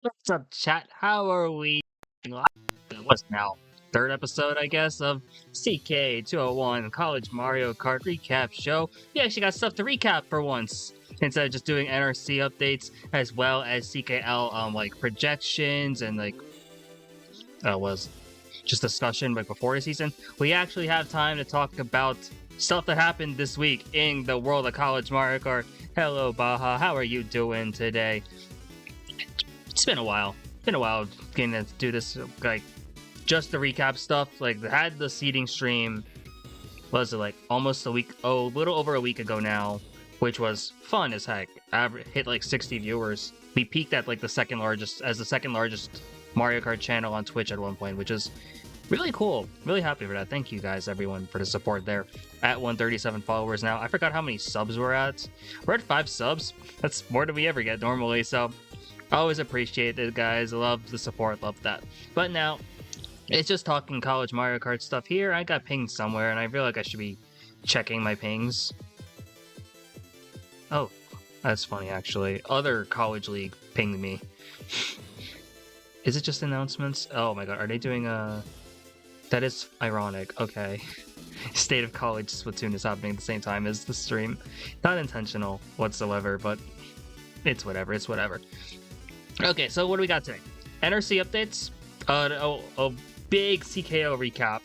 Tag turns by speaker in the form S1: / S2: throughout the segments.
S1: What's up, chat? How are we? What's now? Third episode, I guess, of CK201 College Mario Kart Recap Show. We actually got stuff to recap for once, instead of just doing NRC updates as well as CKL like projections and was just discussion like before the season. We actually have time to talk about stuff that happened this week in the world of College Mario Kart. Hello, Baja. How are you doing today? It's been a while. Getting to do this, like, just the recap stuff. Like, I had the seeding stream, was it like almost a week, a little over a week ago now, which was fun as heck. Hit like 60 viewers. We peaked at like the second largest Mario Kart channel on Twitch at one point, which is really cool. Really happy for that. Thank you guys, everyone, for the support there. At 137 followers now. I forgot how many subs we're at. We're at 5 subs. That's more than we ever get normally, so always appreciate it, guys. Love the support, love that. But now, it's just talking college Mario Kart stuff here. I got pinged somewhere, and I feel like I should be checking my pings. Oh, that's funny, actually. Other college league pinged me. Is it just announcements? Oh my god, are they doing a... That is ironic, okay. State of College Splatoon is happening at the same time as the stream. Not intentional whatsoever, but it's whatever, it's whatever. Okay, so what do we got today? NRC updates, a big CKO recap,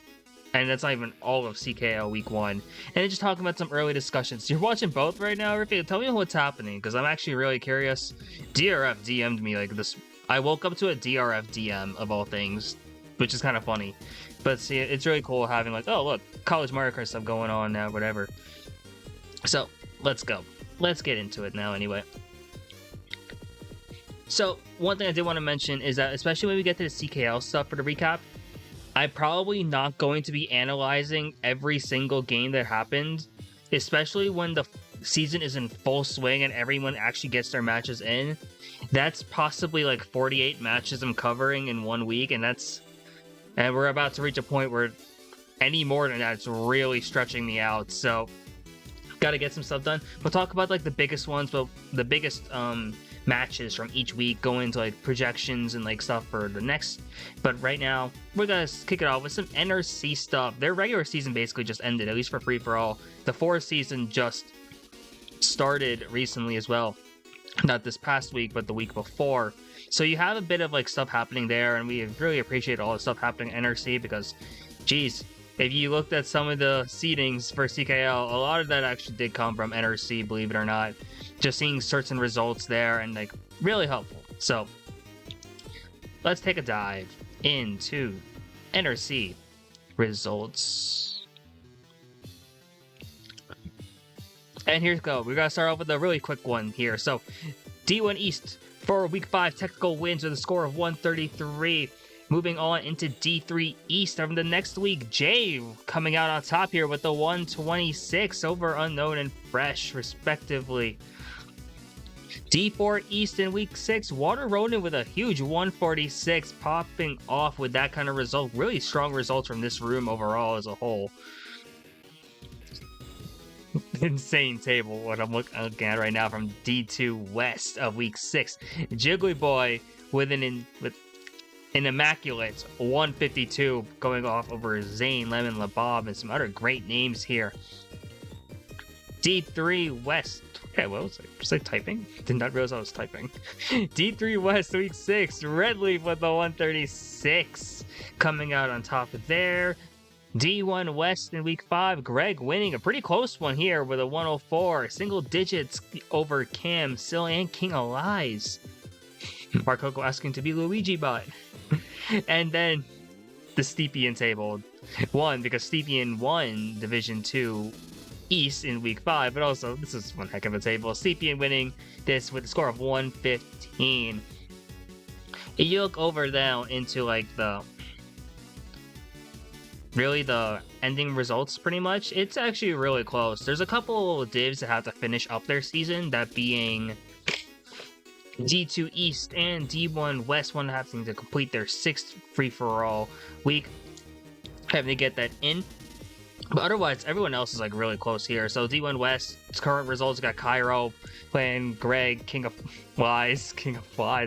S1: and that's not even all of CKO week 1, and then just talking about some early discussions. You're watching both right now, Riffy? Tell me what's happening, because I'm actually really curious. DRF DM'd me like this. I woke up to a DRF DM of all things, which is kind of funny. But see, it's really cool having like, oh look, college Mario Kart stuff going on now, whatever. So, let's go. Let's get into it now anyway. So, one thing I did want to mention is that, especially when we get to the CKL stuff for the recap, I'm probably not going to be analyzing every single game that happened, especially when the season is in full swing and everyone actually gets their matches in. That's possibly like 48 matches I'm covering in 1 week, and we're about to reach a point where any more than that's really stretching me out, so gotta get some stuff done. We'll talk about like the biggest ones, but the biggest matches from each week, go into like projections and like stuff for the next. But right now, we're gonna kick it off with some NRC stuff. Their regular season basically just ended, at least for free for all. The 4th season just started recently as well. Not this past week, but the week before. So you have a bit of like stuff happening there, and we really appreciate all the stuff happening in NRC because, geez, if you looked at some of the seedings for CKL, a lot of that actually did come from NRC, believe it or not. Just seeing certain results there and like really helpful. So let's take a dive into NRC results. And here's go. We're gonna start off with a really quick one here. So D1 East for week 5 technical wins with a score of 133. Moving on into D3 East from the next week, Jay coming out on top here with the 126 over Unknown and Fresh, respectively. D4 East in week 6, Water Ronin with a huge 146, popping off with that kind of result. Really strong results from this room overall as a whole. Insane table what I'm looking at right now from D2 West of week 6. Jiggly Boy with an immaculate 152 going off over Zane, Lemon, Labob, and some other great names here. D3 West. Okay, what was it? Was I typing? Did not realize I was typing. D3 West week 6. Red Leaf with the 136 coming out on top of there. D1 West in week 5, Greg winning a pretty close one here with a 104. Single digits over Cam, Sil, and King Elias. Mark Coco asking to be Luigi Bot. And then the Steepian table won because Steepian won Division 2 East in week 5, but also this is one heck of a table. Steepian winning this with a score of 115. If you look over now into like the ending results, pretty much it's actually really close. There's a couple divs that have to finish up their season, that being D2 East and D1 West, one having to complete their 6th free-for-all week, having to get that in. But otherwise, everyone else is like really close here. So D1 West's current results got Cairo playing Greg, King of Flies,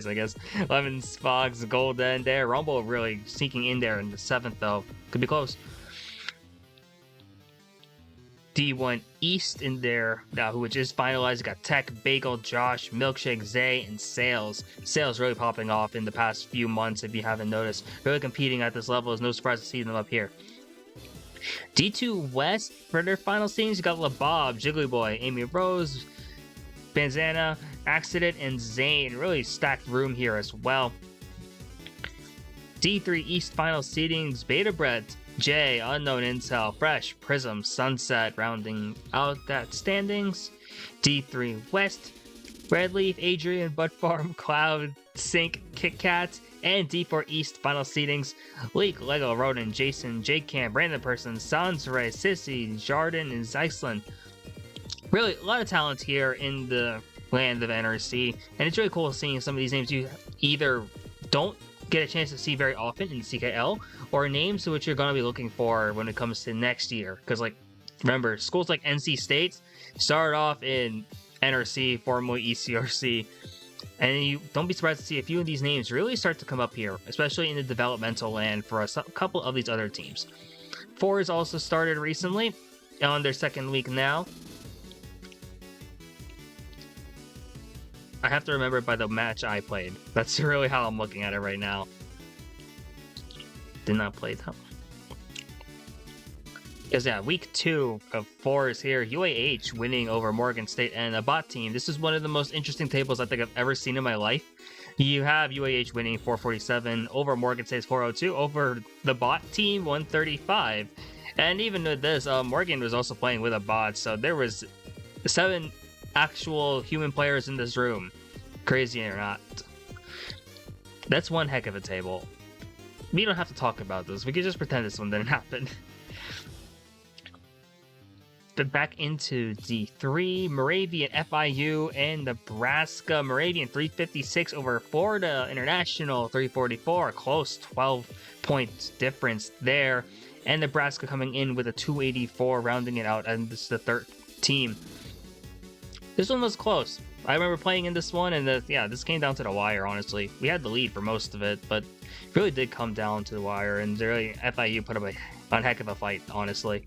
S1: I guess. Lemons, Fogs, Golden there. Rumble really sneaking in there in the 7th though. Could be close. D1 East in there, which is finalized. Got Tech, Bagel, Josh, Milkshake, Zay, and Sales. Sales really popping off in the past few months, if you haven't noticed. Really competing at this level. It's no surprise to see them up here. D2 West, for their final scenes, you got LaBob, Jiggly Boy, Amy Rose, Banzana, Accident, and Zane. Really stacked room here as well. D3 East final seedings, Beta Bread, J, Unknown Intel, Fresh, Prism, Sunset, rounding out that standings. D3 West, Red Leaf, Adrian, Bud Farm, Cloud, Sync, Kit Kat, and D4 East final seedings, Leak, Lego, Roden, Jason, Jake Cam, Brandon Person, Sansray, Sissy, Jardin, and Zeisland. Really, a lot of talent here in the land of NRC, and it's really cool seeing some of these names you either don't get a chance to see very often in CKL, or names which you're going to be looking for when it comes to next year. Because, like, remember, schools like NC State started off in NRC, formerly ECRC, and you don't be surprised to see a few of these names really start to come up here, especially in the developmental land for a couple of these other teams. 4 has also started recently, on their 2nd week now. I have to remember it by the match I played. That's really how I'm looking at it right now. Did not play that. Because yeah, week 2 of 4 is here. UAH winning over Morgan State and a bot team. This is one of the most interesting tables I think I've ever seen in my life. You have UAH winning 447 over Morgan State's 402 over the bot team 135. And even with this, Morgan was also playing with a bot, so there was 7 actual human players in this room. Crazy or not. That's one heck of a table. We don't have to talk about this. We can just pretend this one didn't happen. But back into D3, Moravian, FIU, and Nebraska. Moravian 356 over Florida International 344. A close 12-point difference there. And Nebraska coming in with a 284, rounding it out, and this is the 3rd team. This one was close. I remember playing in this one, and this came down to the wire, honestly. We had the lead for most of it, but it really did come down to the wire, and really, FIU put up a heck of a fight, honestly.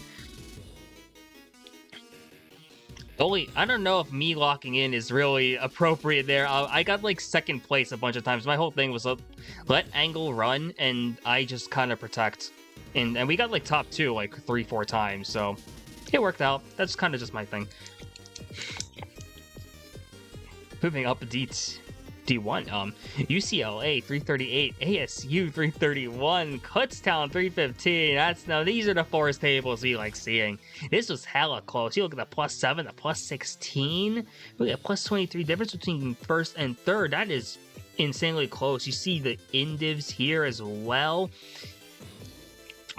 S1: I don't know if me locking in is really appropriate there. I got like 2nd place a bunch of times. My whole thing was let Angle run, and I just kind of protect. And we got like top 2 like 3-4 times, so it worked out. That's kind of just my thing. Moving up D1, UCLA 338, ASU 331, Kutztown 315. These are the forest tables we like seeing. This was hella close. You look at the +7, the +16. Look at +23 difference between 1st and 3rd. That is insanely close. You see the indivs here as well.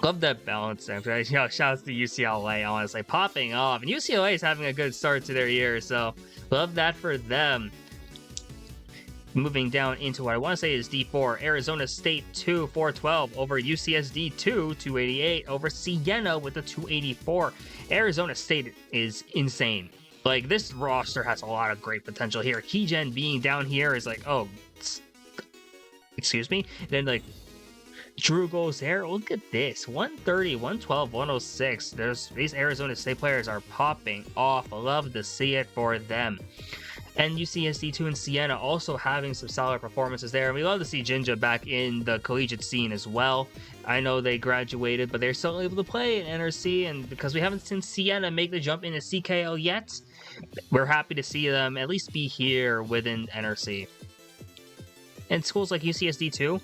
S1: Love that balance there. Shout out to UCLA, honestly, popping off. And UCLA is having a good start to their year, so love that for them. Moving down into what I want to say is D4, Arizona State 2, 412 over UCSD 2, 288 over Siena with a 284. Arizona State is insane. Like, this roster has a lot of great potential here. Keygen being down here is like, oh, excuse me? And then, like, Drew goes there. Look at this. 130, 112, 106. These Arizona State players are popping off. I love to see it for them. And UCSD2 and Siena also having some solid performances there. And we love to see Jinja back in the collegiate scene as well. I know they graduated, but they're still able to play in NRC. And because we haven't seen Siena make the jump into CKL yet, we're happy to see them at least be here within NRC. And schools like UCSD2,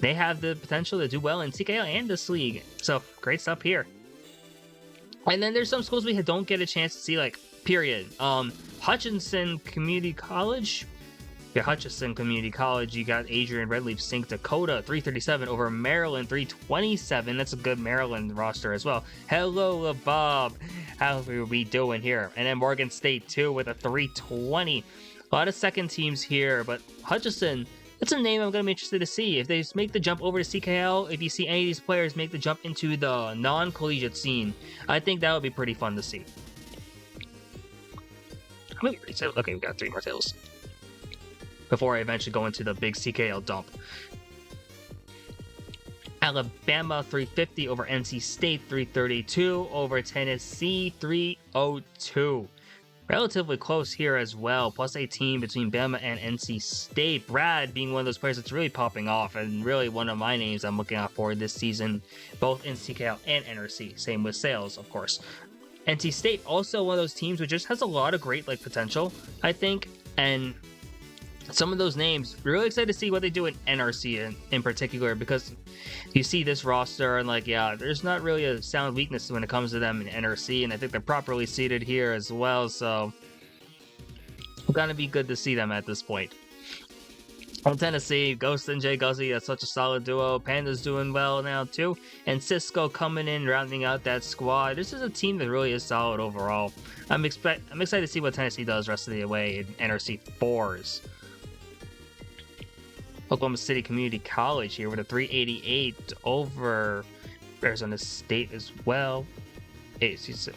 S1: they have the potential to do well in CKL and this league. So, great stuff here. And then there's some schools we don't get a chance to see, like, period. Hutchinson Community College. Yeah, Hutchinson Community College. You got Adrian Redleaf Sync Dakota 337 over Maryland 327. That's a good Maryland roster as well. Hello, Bob. How are we doing here? And then Morgan State 2 with a 320. A lot of 2nd teams here, but Hutchinson That's a name I'm going to be interested to see. If they make the jump over to CKL, if you see any of these players make the jump into the non-collegiate scene, I think that would be pretty fun to see. Okay, we got 3 more tails before I eventually go into the big CKL dump. Alabama 350 over NC State 332 over Tennessee 302. Relatively close here as well, plus 18 between Bama and NC State. Brad being one of those players that's really popping off and really one of my names I'm looking out for this season, both in CKL and NRC. Same with Sales, of course. NC State also one of those teams which just has a lot of great potential, I think, and some of those names, really excited to see what they do in NRC in particular, because you see this roster and there's not really a sound weakness when it comes to them in NRC, and I think they're properly seated here as well, so it's gonna be good to see them at this point. From Tennessee, Ghost and Jay Guzzi, that's such a solid duo. Panda's doing well now too, and Cisco coming in, rounding out that squad. This is a team that really is solid overall. I'm excited to see what Tennessee does rest of the way in NRC 4s. Oklahoma City Community College here with a 388 over Arizona State as well. At least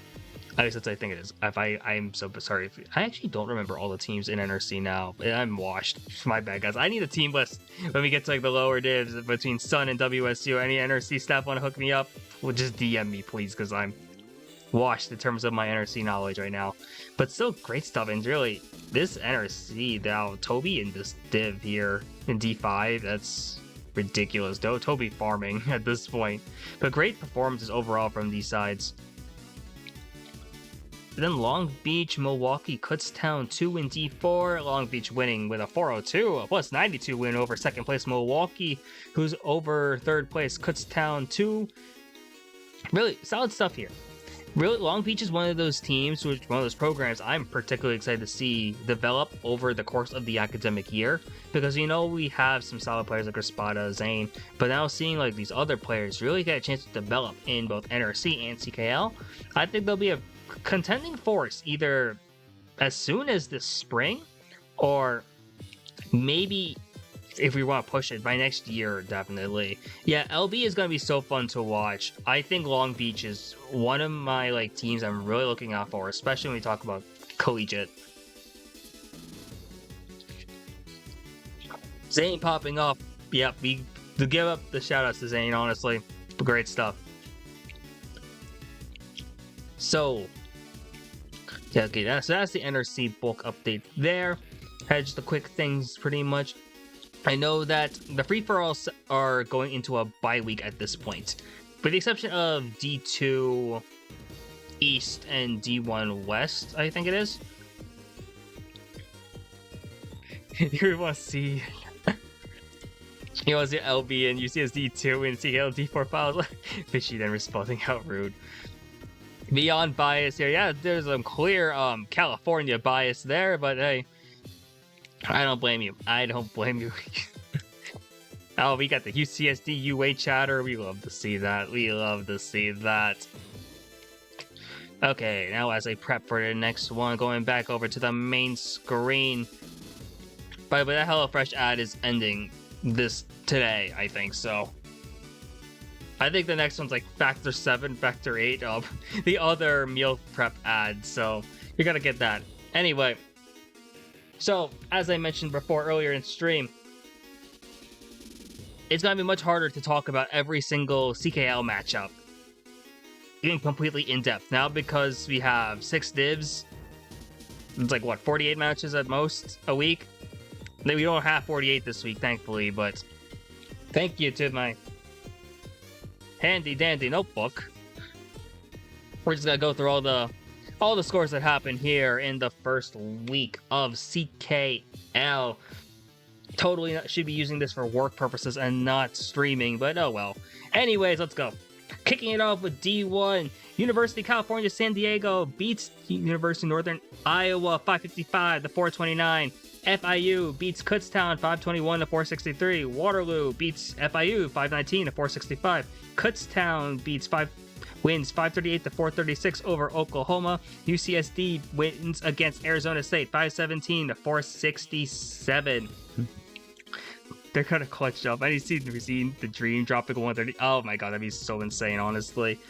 S1: that's I think it is. I'm so sorry. I actually don't remember all the teams in NRC now. I'm washed. My bad, guys. I need a team list when we get to the lower divs between Sun and WSU. Any NRC staff want to hook me up? Well, just DM me, please, because I'm washed in terms of my NRC knowledge right now. But still great stuff, and really this NRC now, Toby in this div here in D5, that's ridiculous. Toby farming at this point, but great performances overall from these sides. And then Long Beach, Milwaukee, Kutztown 2 in D4. Long Beach winning with a 402, a plus 92 win over second place Milwaukee, who's over third place Kutztown 2. Really solid stuff here. Really, Long Beach is one of those teams, one of those programs I'm particularly excited to see develop over the course of the academic year, because we have some solid players like Espada, Zane, but now seeing these other players really get a chance to develop in both NRC and CKL, I think they'll be a contending force either as soon as this spring, or maybe if we want to push it by next year, definitely. Yeah, LB is going to be so fun to watch. I think Long Beach is one of my teams I'm really looking out for, especially when we talk about collegiate. Zane popping off. Yep, we give up the shout outs to Zane, honestly. Great stuff. So, yeah, okay, that's the NRC bulk update there. Had just the quick things pretty much. I know that the free-for-alls are going into a bye week at this point, with the exception of D2 East and D1 West, I think it is. You want to see LB and UCS D2 and CKL D4 files? Fishy then responding out rude. Beyond bias here, yeah, there's some clear California bias there, but hey, I don't blame you. I don't blame you. Oh, we got the UCSD UA chatter. We love to see that. We love to see that. Okay, now as I prep for the next one, going back over to the main screen. By the way, that HelloFresh ad is ending today, I think, so. I think the next one's Factor 7, Factor 8 of the other meal prep ads, so you're gonna get that. Anyway, so as I mentioned before earlier in stream, it's gonna be much harder to talk about every single CKL matchup getting completely in depth now, because we have 6 divs. It's 48 matches at most a week. We don't have 48 this week, thankfully, but thank you to my handy dandy notebook. We're just gonna go through all the scores that happened here in the first week of CKL. Totally should be using this for work purposes and not streaming, but oh well. Anyways, let's go. Kicking it off with D1, University of California San Diego beats University of Northern Iowa 555 to 429. FIU beats Kutztown 521 to 463. Waterloo beats FIU 519 to 465. Kutztown wins 538 to 436 over Oklahoma. UCSD wins against Arizona State 517 to 467. They're kind of clutched up. I see the Dream dropping 130. Oh my god, that'd be so insane, honestly.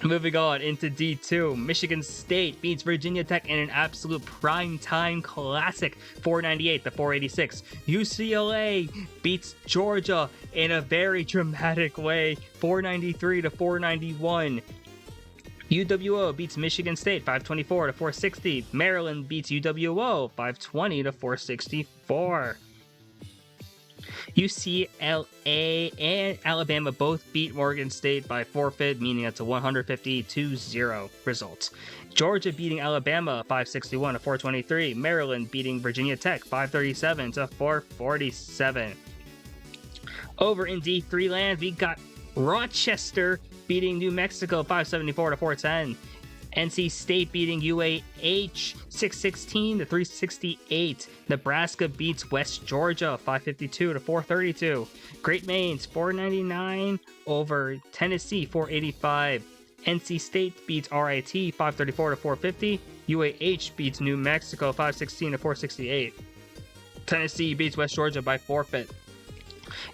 S1: Moving on into D2, Michigan State beats Virginia Tech in an absolute prime-time classic, 498 to 486. UCLA beats Georgia in a very dramatic way, 493 to 491. UWO beats Michigan State 524 to 460. Maryland beats UWO 520 to 464. UCLA and Alabama both beat Morgan State by forfeit, meaning it's a 150-0 result. Georgia beating Alabama 561 to 423. Maryland beating Virginia Tech 537 to 447. Over in D3 land, we got Rochester beating New Mexico 574 to 410. NC State beating UAH 616 to 368. Nebraska beats West Georgia 552 to 432. Great Plains 499 over Tennessee 485. NC State beats RIT 534 to 450. UAH beats New Mexico 516 to 468. Tennessee beats West Georgia by forfeit.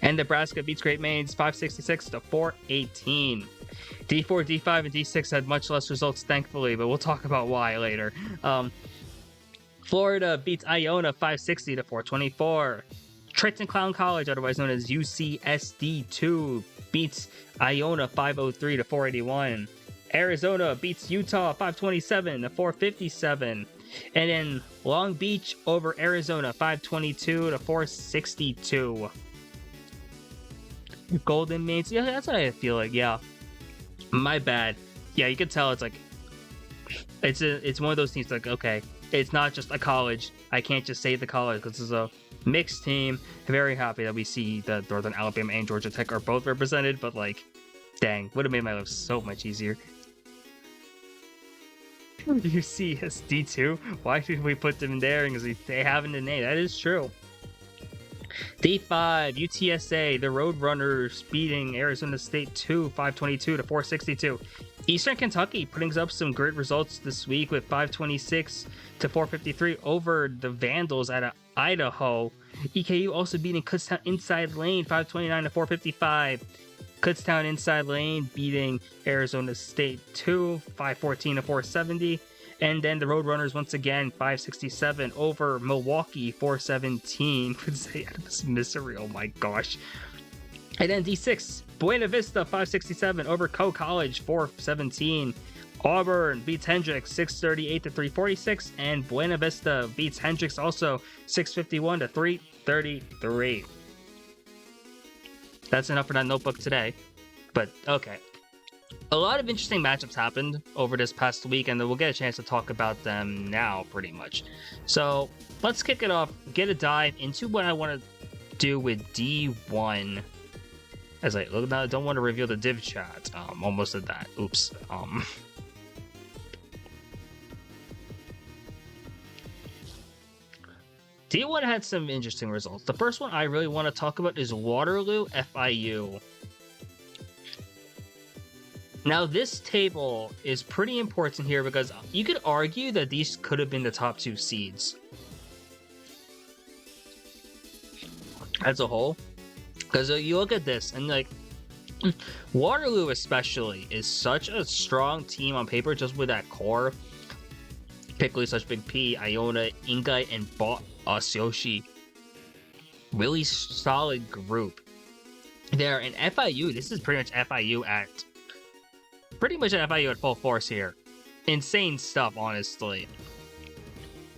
S1: And Nebraska beats Great Plains 566 to 418. D4, D5, and D6 had much less results, thankfully, but we'll talk about why later. Florida beats Iona 560 to 424. Trenton Clown College, otherwise known as UCSD2, beats Iona 503 to 481. Arizona beats Utah 527 to 457. And then Long Beach over Arizona 522 to 462. Golden Mates, yeah, that's what I feel like, yeah. My bad. Yeah, you can tell it's like it's one of those teams like, okay, it's not just a college. I can't just say the college because it's a mixed team. Very happy that we see that Northern Alabama and Georgia Tech are both represented, but like, dang, would have made my life so much easier. UCSD2? Why did we put them in there? Because they have in the name. That is true. D5, UTSA, the Roadrunners beating Arizona State 522 to 462. Eastern Kentucky putting up some great results this week with 526 to 453 over the Vandals at Idaho. EKU also beating Kutztown Inside Lane 529 to 455. Kutztown Inside Lane beating Arizona State 514 to 470. And then the Roadrunners once again 567 over Milwaukee 417. Stay out of this misery, oh my gosh. And then D6, Buena Vista 567 over Coe College 417. Auburn beats Hendrix 638 to 346, and Buena Vista beats Hendrix also 651 to 333. That's enough for that notebook today. But okay. A lot of interesting matchups happened over this past week, and we'll get a chance to talk about them now, pretty much. So let's kick it off, get a dive into what I want to do with D1. As I don't want to reveal the div chat. Almost did that. Oops. D1 had some interesting results. The first one I really want to talk about is Waterloo FIU. Now, this table is pretty important here because you could argue that these could have been the top two seeds as a whole. Because you look at this and like Waterloo especially is such a strong team on paper just with that core. Particularly such Big P, Iona, Ingai, and Boss-Yoshi. Really solid group there. And FIU, this is pretty much FIU at full force here. Insane stuff, honestly.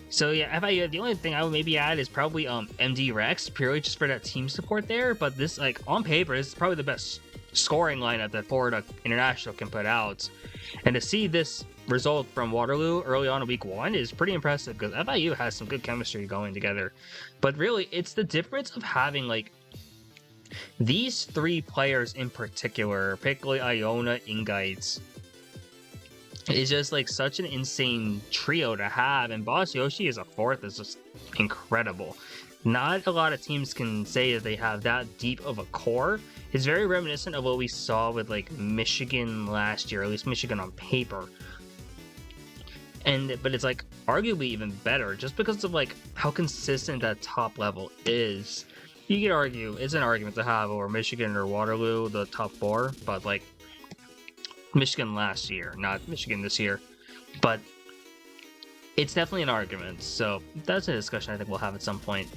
S1: So yeah, FIU, the only thing I would maybe add is probably MD Rex, purely just for that team support there. But this, like, on paper, this is probably the best scoring lineup that Florida International can put out. And to see this result from Waterloo early on in week 1 is pretty impressive because FIU has some good chemistry going together. But really, it's the difference of having, like, these three players in particular, particularly Iona, Ingites, is just like such an insane trio to have, and Boss-Yoshi as a fourth is just incredible. Not a lot of teams can say that they have that deep of a core. It's very reminiscent of what we saw with like Michigan last year, at least Michigan on paper. But it's like arguably even better just because of like how consistent that top level is. you could argue it's an argument to have over Michigan or Waterloo, the top 4, but like Michigan last year, not Michigan this year. But it's definitely an argument, so that's a discussion I think we'll have at some point.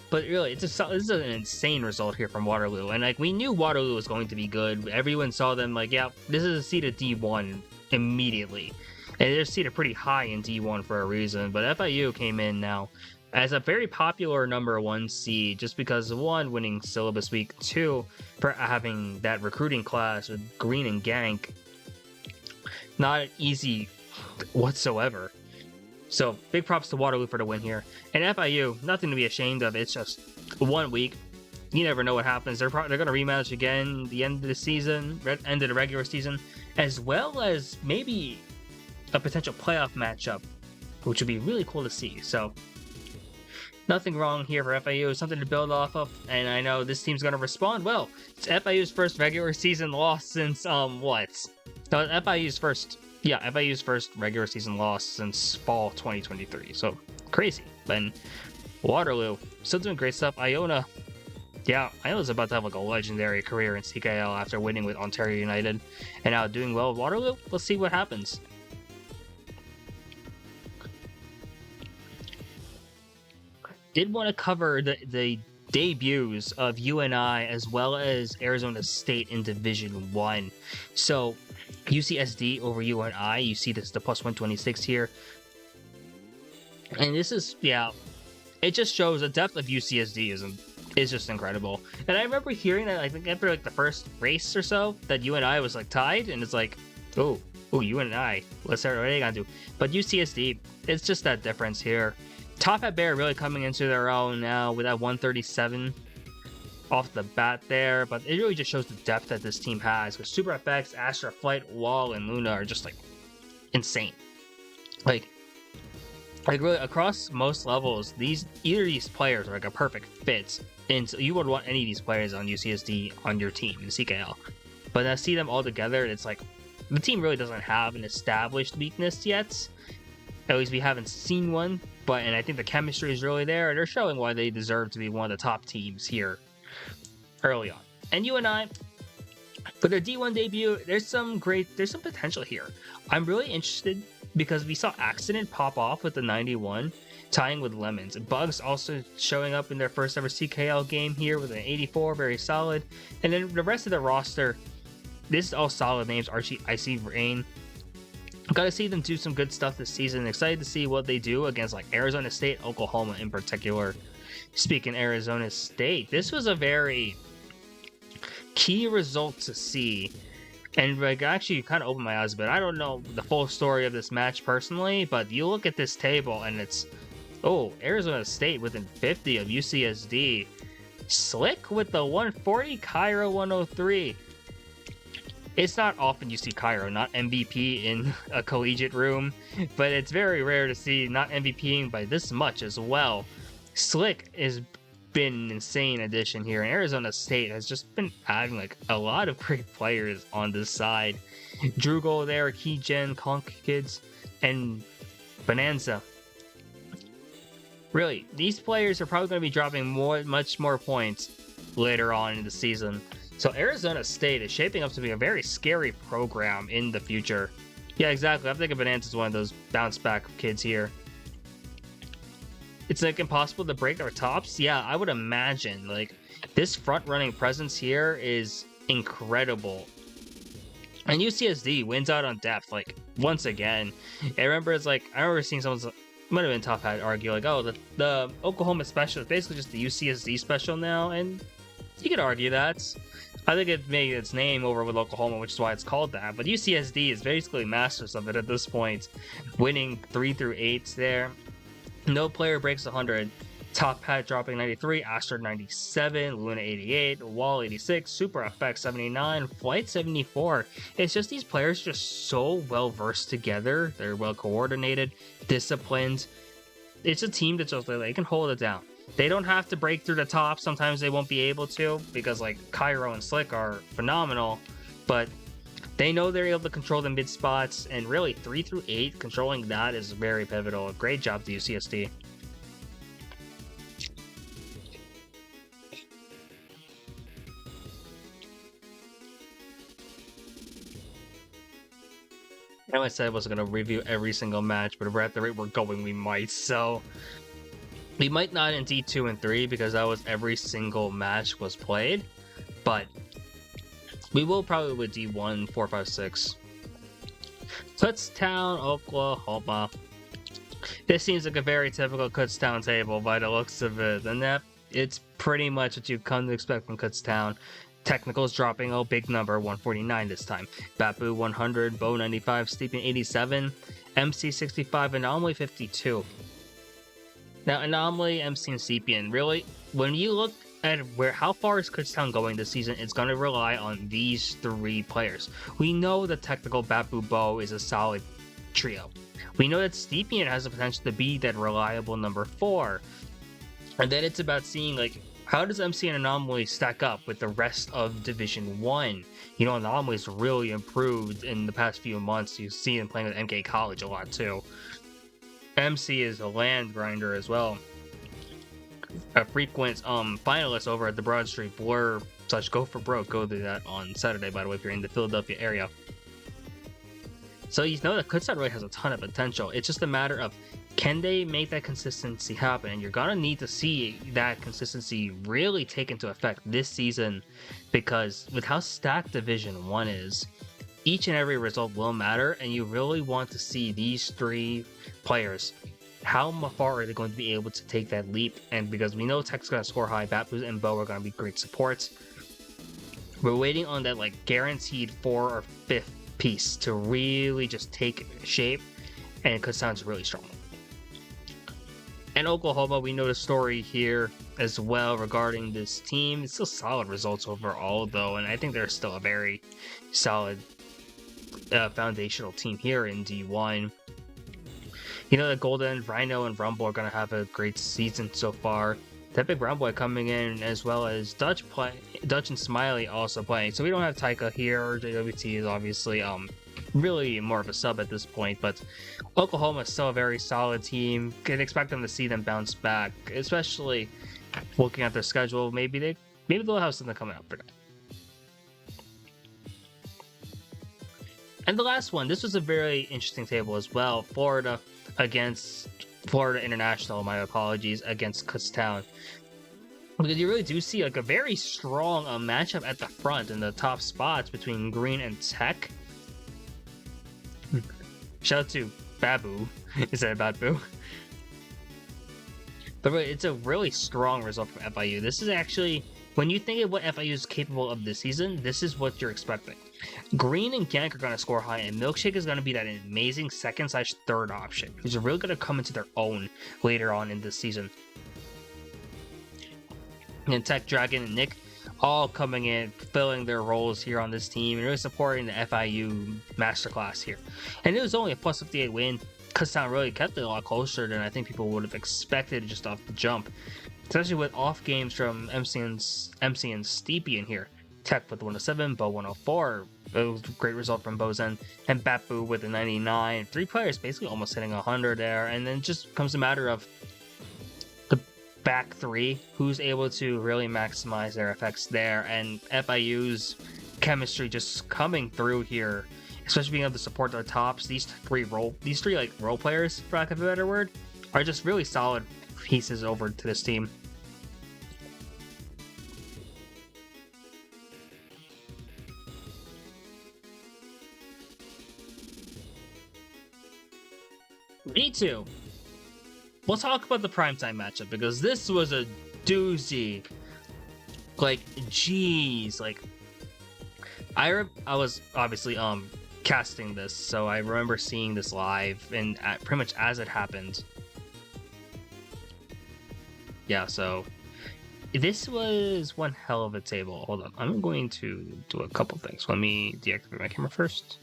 S1: But really, this is an insane result here from Waterloo, and like we knew Waterloo was going to be good. Everyone saw them like, yeah, this is a seed at D1 immediately, and they're seated pretty high in D1 for a reason. But FIU came in now as a very popular #1 seed, just because 1, winning syllabus week, 2, for having that recruiting class with Green and Gank. Not easy whatsoever. So big props to Waterloo for the win here. And FIU, nothing to be ashamed of. It's just 1 week. You never know what happens. They're going to rematch again the end of the season, end of the regular season, as well as maybe a potential playoff matchup, which would be really cool to see. So nothing wrong here for FIU. Something to build off of. And I know this team's going to respond well. It's FIU's first regular season loss since what? No, FIU's first regular season loss since fall 2023. So crazy. Then Waterloo still doing great stuff. Iona, yeah, Iona's about to have like a legendary career in CKL after winning with Ontario United, and now doing well with Waterloo. Let's see what happens. Did want to cover the debuts of UNI as well as Arizona State in Division 1. So UCSD over UNI, you see this, the plus 126 here. And this is, yeah, it just shows the depth of UCSD is just incredible. And I remember hearing that, I think after like the first race or so, that UNI was like tied, and it's like, oh, UNI, what are they gonna do? But UCSD, it's just that difference here. Top Hat Bear really coming into their own now with that 137 off the bat there, but it really just shows the depth that this team has, because Super FX, Astra Flight, Wall, and Luna are just like insane. Like really across most levels, either of these players are like a perfect fit, and so you would want any of these players on UCSD on your team in CKL. But I see them all together, and it's like the team really doesn't have an established weakness yet. At least we haven't seen one, and I think the chemistry is really there, and they're showing why they deserve to be one of the top teams here early on. And UNI, for their D1 debut, there's some potential here. I'm really interested because we saw Accident pop off with the 91, tying with Lemons. Bugs also showing up in their first ever CKL game here with an 84, very solid. And then the rest of the roster, this is all solid names. Archie, Icy Rain. Got to see them do some good stuff this season. Excited to see what they do against like Arizona State, Oklahoma in particular. Speaking Arizona State, this was a very key result to see, and like actually kind of opened my eyes a bit. I don't know the full story of this match personally, but you look at this table and it's Arizona State within 50 of UCSD, Slick with the 140, Cairo 103. It's not often you see Cairo not MVP in a collegiate room, but it's very rare to see not MVPing by this much as well. Slick has been an insane addition here, and Arizona State has just been adding like a lot of great players on this side. Drugal there, Keygen, Conk Kids, and Bonanza. Really, these players are probably going to be dropping much more points later on in the season. So Arizona State is shaping up to be a very scary program in the future. Yeah, exactly. I'm thinking Bonanza is one of those bounce back kids here. It's like impossible to break their tops. Yeah, I would imagine like this front running presence here is incredible. And UCSD wins out on depth like once again. I remember seeing someone's might have been Top Hat argue like, oh, the Oklahoma special is basically just the UCSD special now, and you could argue that. I think it made its name over with Oklahoma, which is why it's called that. But UCSD is basically masters of it at this point, winning 3 through 8s there. No player breaks 100. Top Hat dropping 93, Astra 97, Luna 88, Wall 86, Super FX 79, Flight 74. It's just these players are just so well versed together. They're well coordinated, disciplined. It's a team that just they can hold it down. They don't have to break through the top. Sometimes they won't be able to because like Cairo and Slick are phenomenal, but they know they're able to control the mid spots, and really 3 through 8 controlling that is very pivotal. Great job to UCSD. I know I said I wasn't going to review every single match, but if we're at the rate we're going, we might. So we might not in D2 and 3 because that was every single match was played, but we will probably with D1, 4, 5, 6. Kutztown, Oklahoma. This seems like a very typical Kutztown table by the looks of it, and that it's pretty much what you've come to expect from Kutztown. Technicals dropping a big number, 149 this time. Bapu 100, Bo 95, Steepin 87, MC 65, Anomaly 52. Now Anomaly, MC, and Steepin, really, when you look at how far is Kutztown going this season, it's going to rely on these three players. We know that technical Bapu Bo is a solid trio. We know that Steepin has the potential to be that reliable number 4. And then it's about seeing, like, how does MC and Anomaly stack up with the rest of Division 1? You know, Anomaly's really improved in the past few months. You see him playing with MK College a lot, too. MC is a land grinder as well. A frequent finalist over at the Broad Street Blur / Go for Broke. Go do that on Saturday, by the way, if you're in the Philadelphia area. So you know that Kutztown really has a ton of potential. It's just a matter of, can they make that consistency happen? And you're gonna need to see that consistency really take into effect this season, because with how stacked Division 1 is, each and every result will matter, and you really want to see these three players. How far are they going to be able to take that leap? And because we know Tech's going to score high, Bapu and Bo are going to be great supports. We're waiting on that like guaranteed 4th or 5th piece to really just take shape, and Kutztown's really strong. And Oklahoma, we know the story here as well regarding this team. It's still solid results overall, though, and I think they're still a very solid foundational team here in D1. You know that Golden, Rhino, and Rumble are going to have a great season so far. That big Brown Boy coming in, as well as Dutch and Smiley also playing. So we don't have Taika here. JWT is obviously really more of a sub at this point, but Oklahoma is still a very solid team. Can expect them to see them bounce back, especially looking at their schedule. Maybe they'll have something coming up for them. And the last one, this was a very interesting table as well. Florida International, my apologies, against Kutztown. Because you really do see like a very strong matchup at the front in the top spots between Green and Tech. Shout out to Babu instead of Babu. But really, it's a really strong result from FIU. This is actually, when you think of what FIU is capable of this season, this is what you're expecting. Green and Gank are going to score high, and Milkshake is going to be that amazing 2nd/3rd option, who's really going to come into their own later on in this season. And Tech, Dragon, and Nick all coming in, filling their roles here on this team, and really supporting the FIU masterclass here. And it was only a plus 58 win. Kutztown really kept it a lot closer than I think people would have expected just off the jump, especially with off games from MC and Steepy in here. Tech with 107, Bo 104. It was a great result from Bo's end. And Bapu with a 99. 3 players basically almost hitting 100 there. And then it just comes a matter of the back 3, who's able to really maximize their effects there. And FIU's chemistry just coming through here, especially being able to support their tops. These three like role players, for lack of a better word, are just really solid pieces over to this team. D2. We'll talk about the primetime matchup because this was a doozy. Like, jeez, like I was obviously casting this, so I remember seeing this live and pretty much as it happened. Yeah, so this was one hell of a table. Hold on, I'm going to do a couple things. Let me deactivate my camera first.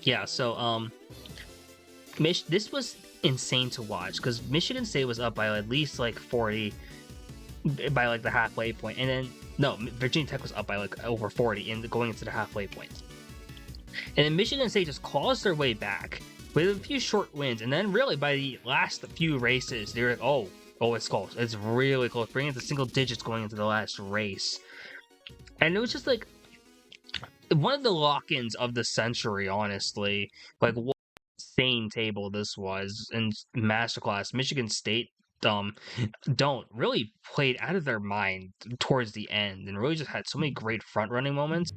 S1: Yeah, so this was insane to watch because Michigan State was up by at least like 40 by like the halfway point, and then no, Virginia Tech was up by like over 40 and going into the halfway point, and then Michigan State just claws their way back with a few short wins, and then really by the last few races they're like, oh Oh, it's close. It's really close. Bringing it to single digits going into the last race. And it was just like one of the lock-ins of the century, honestly. Like, what insane table this was in Masterclass. Michigan State don't really played out of their mind towards the end and really just had so many great front running moments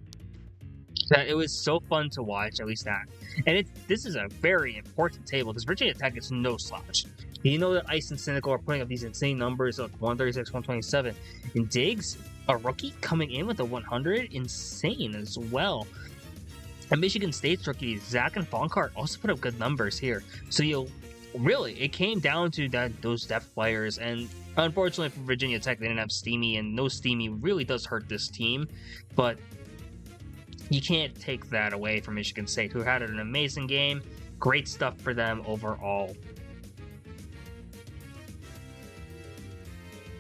S1: that it was so fun to watch, at least that. And this is a very important table because Virginia Tech is no slouch. You know that Ice and Cynical are putting up these insane numbers of 136, 127. And Diggs, a rookie coming in with a 100, insane as well. And Michigan State's rookie, Zach and Fonkart, also put up good numbers here. So it came down to those depth players, and unfortunately for Virginia Tech, they didn't have Steamy, and no Steamy really does hurt this team, but you can't take that away from Michigan State, who had an amazing game. Great stuff for them overall.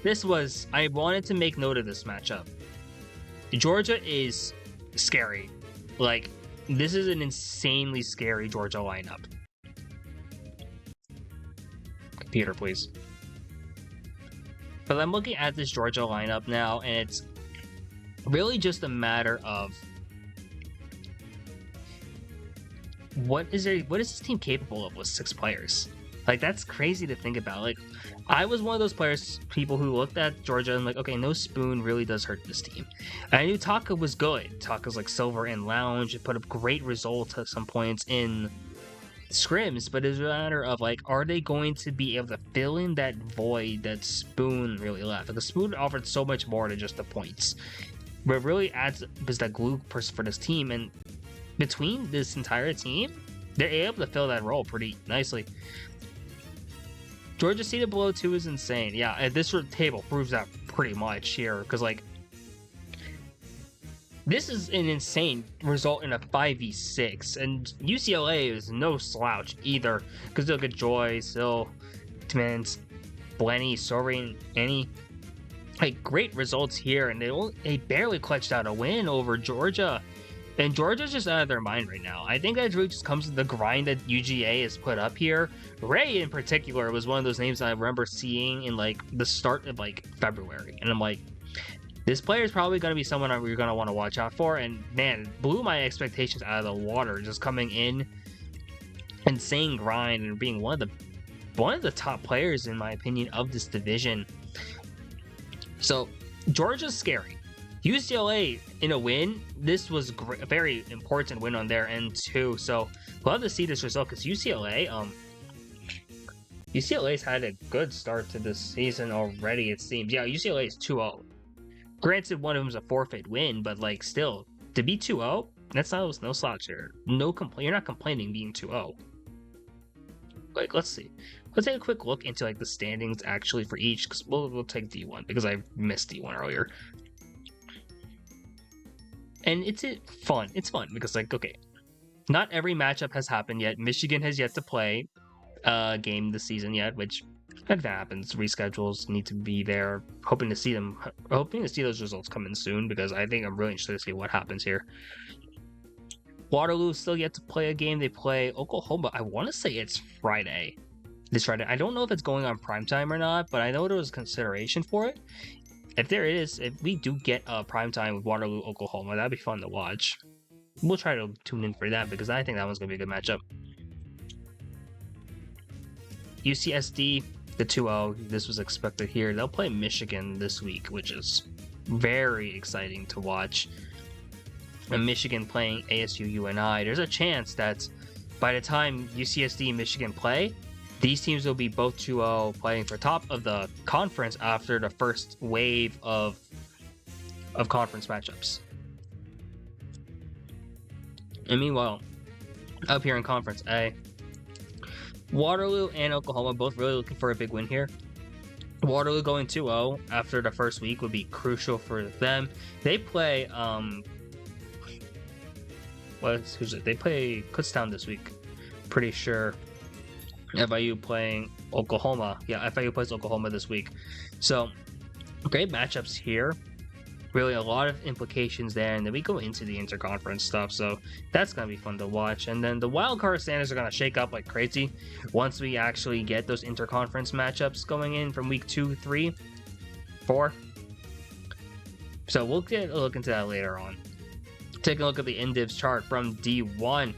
S1: I wanted to make note of this matchup. Georgia is scary. Like, this is an insanely scary Georgia lineup. Computer, please. But I'm looking at this Georgia lineup now, and it's really just a matter of what is this team capable of with 6 players? Like, that's crazy to think about. Like, I was one of those people who looked at Georgia and like, okay, no Spoon really does hurt this team. And I knew Taka was good. Taka's like silver and lounge. It put up great results at some points in scrims, but it's a matter of like, are they going to be able to fill in that void that Spoon really left? Like, the Spoon offered so much more than just the points. But it really is that glue person for this team, and between this entire team, they're able to fill that role pretty nicely. Georgia seated below 2 is insane. Yeah, this table proves that pretty much here, because like, this is an insane result in a 5v6, and UCLA is no slouch either, because they look at Joy, Sil, Timmons, Blenny, Sorin, Annie. Like, great results here, and they barely clutched out a win over Georgia. And Georgia's just out of their mind right now. I think that really just comes to the grind that UGA has put up here. Ray, in particular, was one of those names that I remember seeing in, like, the start of, like, February. And I'm like, this player is probably going to be someone you're going to want to watch out for. And, man, it blew my expectations out of the water just coming in. Insane grind and being one of the top players, in my opinion, of this division. So, Georgia's scary. UCLA in a win, this was a very important win on their end too. So love to see this result because UCLA's had a good start to this season already, it seems. Yeah, UCLA is 2-0. Granted, one of them is a forfeit win, but like still, to be 2-0, that's no slouch here. You're not complaining being 2-0. Like, let's see. Let's take a quick look into like the standings actually for each, because we'll take D1 because I missed D1 earlier. And it's fun. It's fun because, like, okay, not every matchup has happened yet. Michigan has yet to play a game this season yet, which if that happens, reschedules need to be there. Hoping to see those results come in soon because I think I'm really interested to see what happens here. Waterloo still yet to play a game. They play Oklahoma. I want to say it's Friday. This Friday. I don't know if it's going on primetime or not, but I know there was consideration for it. If we do get a primetime with Waterloo, Oklahoma, that'd be fun to watch. We'll try to tune in for that because I think that one's going to be a good matchup. UCSD, the 2-0, this was expected here. They'll play Michigan this week, which is very exciting to watch. And Michigan playing ASU UNI. There's a chance that by the time UCSD and Michigan play, these teams will be both 2-0 playing for top of the conference after the first wave of conference matchups. And meanwhile, up here in Conference A, Waterloo and Oklahoma both really looking for a big win here. Waterloo going 2-0 after the first week would be crucial for them. They play They play Kutztown this week. Pretty sure. FIU playing Oklahoma. Yeah, FIU plays Oklahoma this week. So, great matchups here. really a lot of implications there, and then we go into the interconference stuff, so that's gonna be fun to watch. And then the wildcard standings are gonna shake up like crazy once we actually get those interconference matchups going in from week 2, 3, 4. So we'll get a look into that later on. Taking a look at the Indivs chart from D1.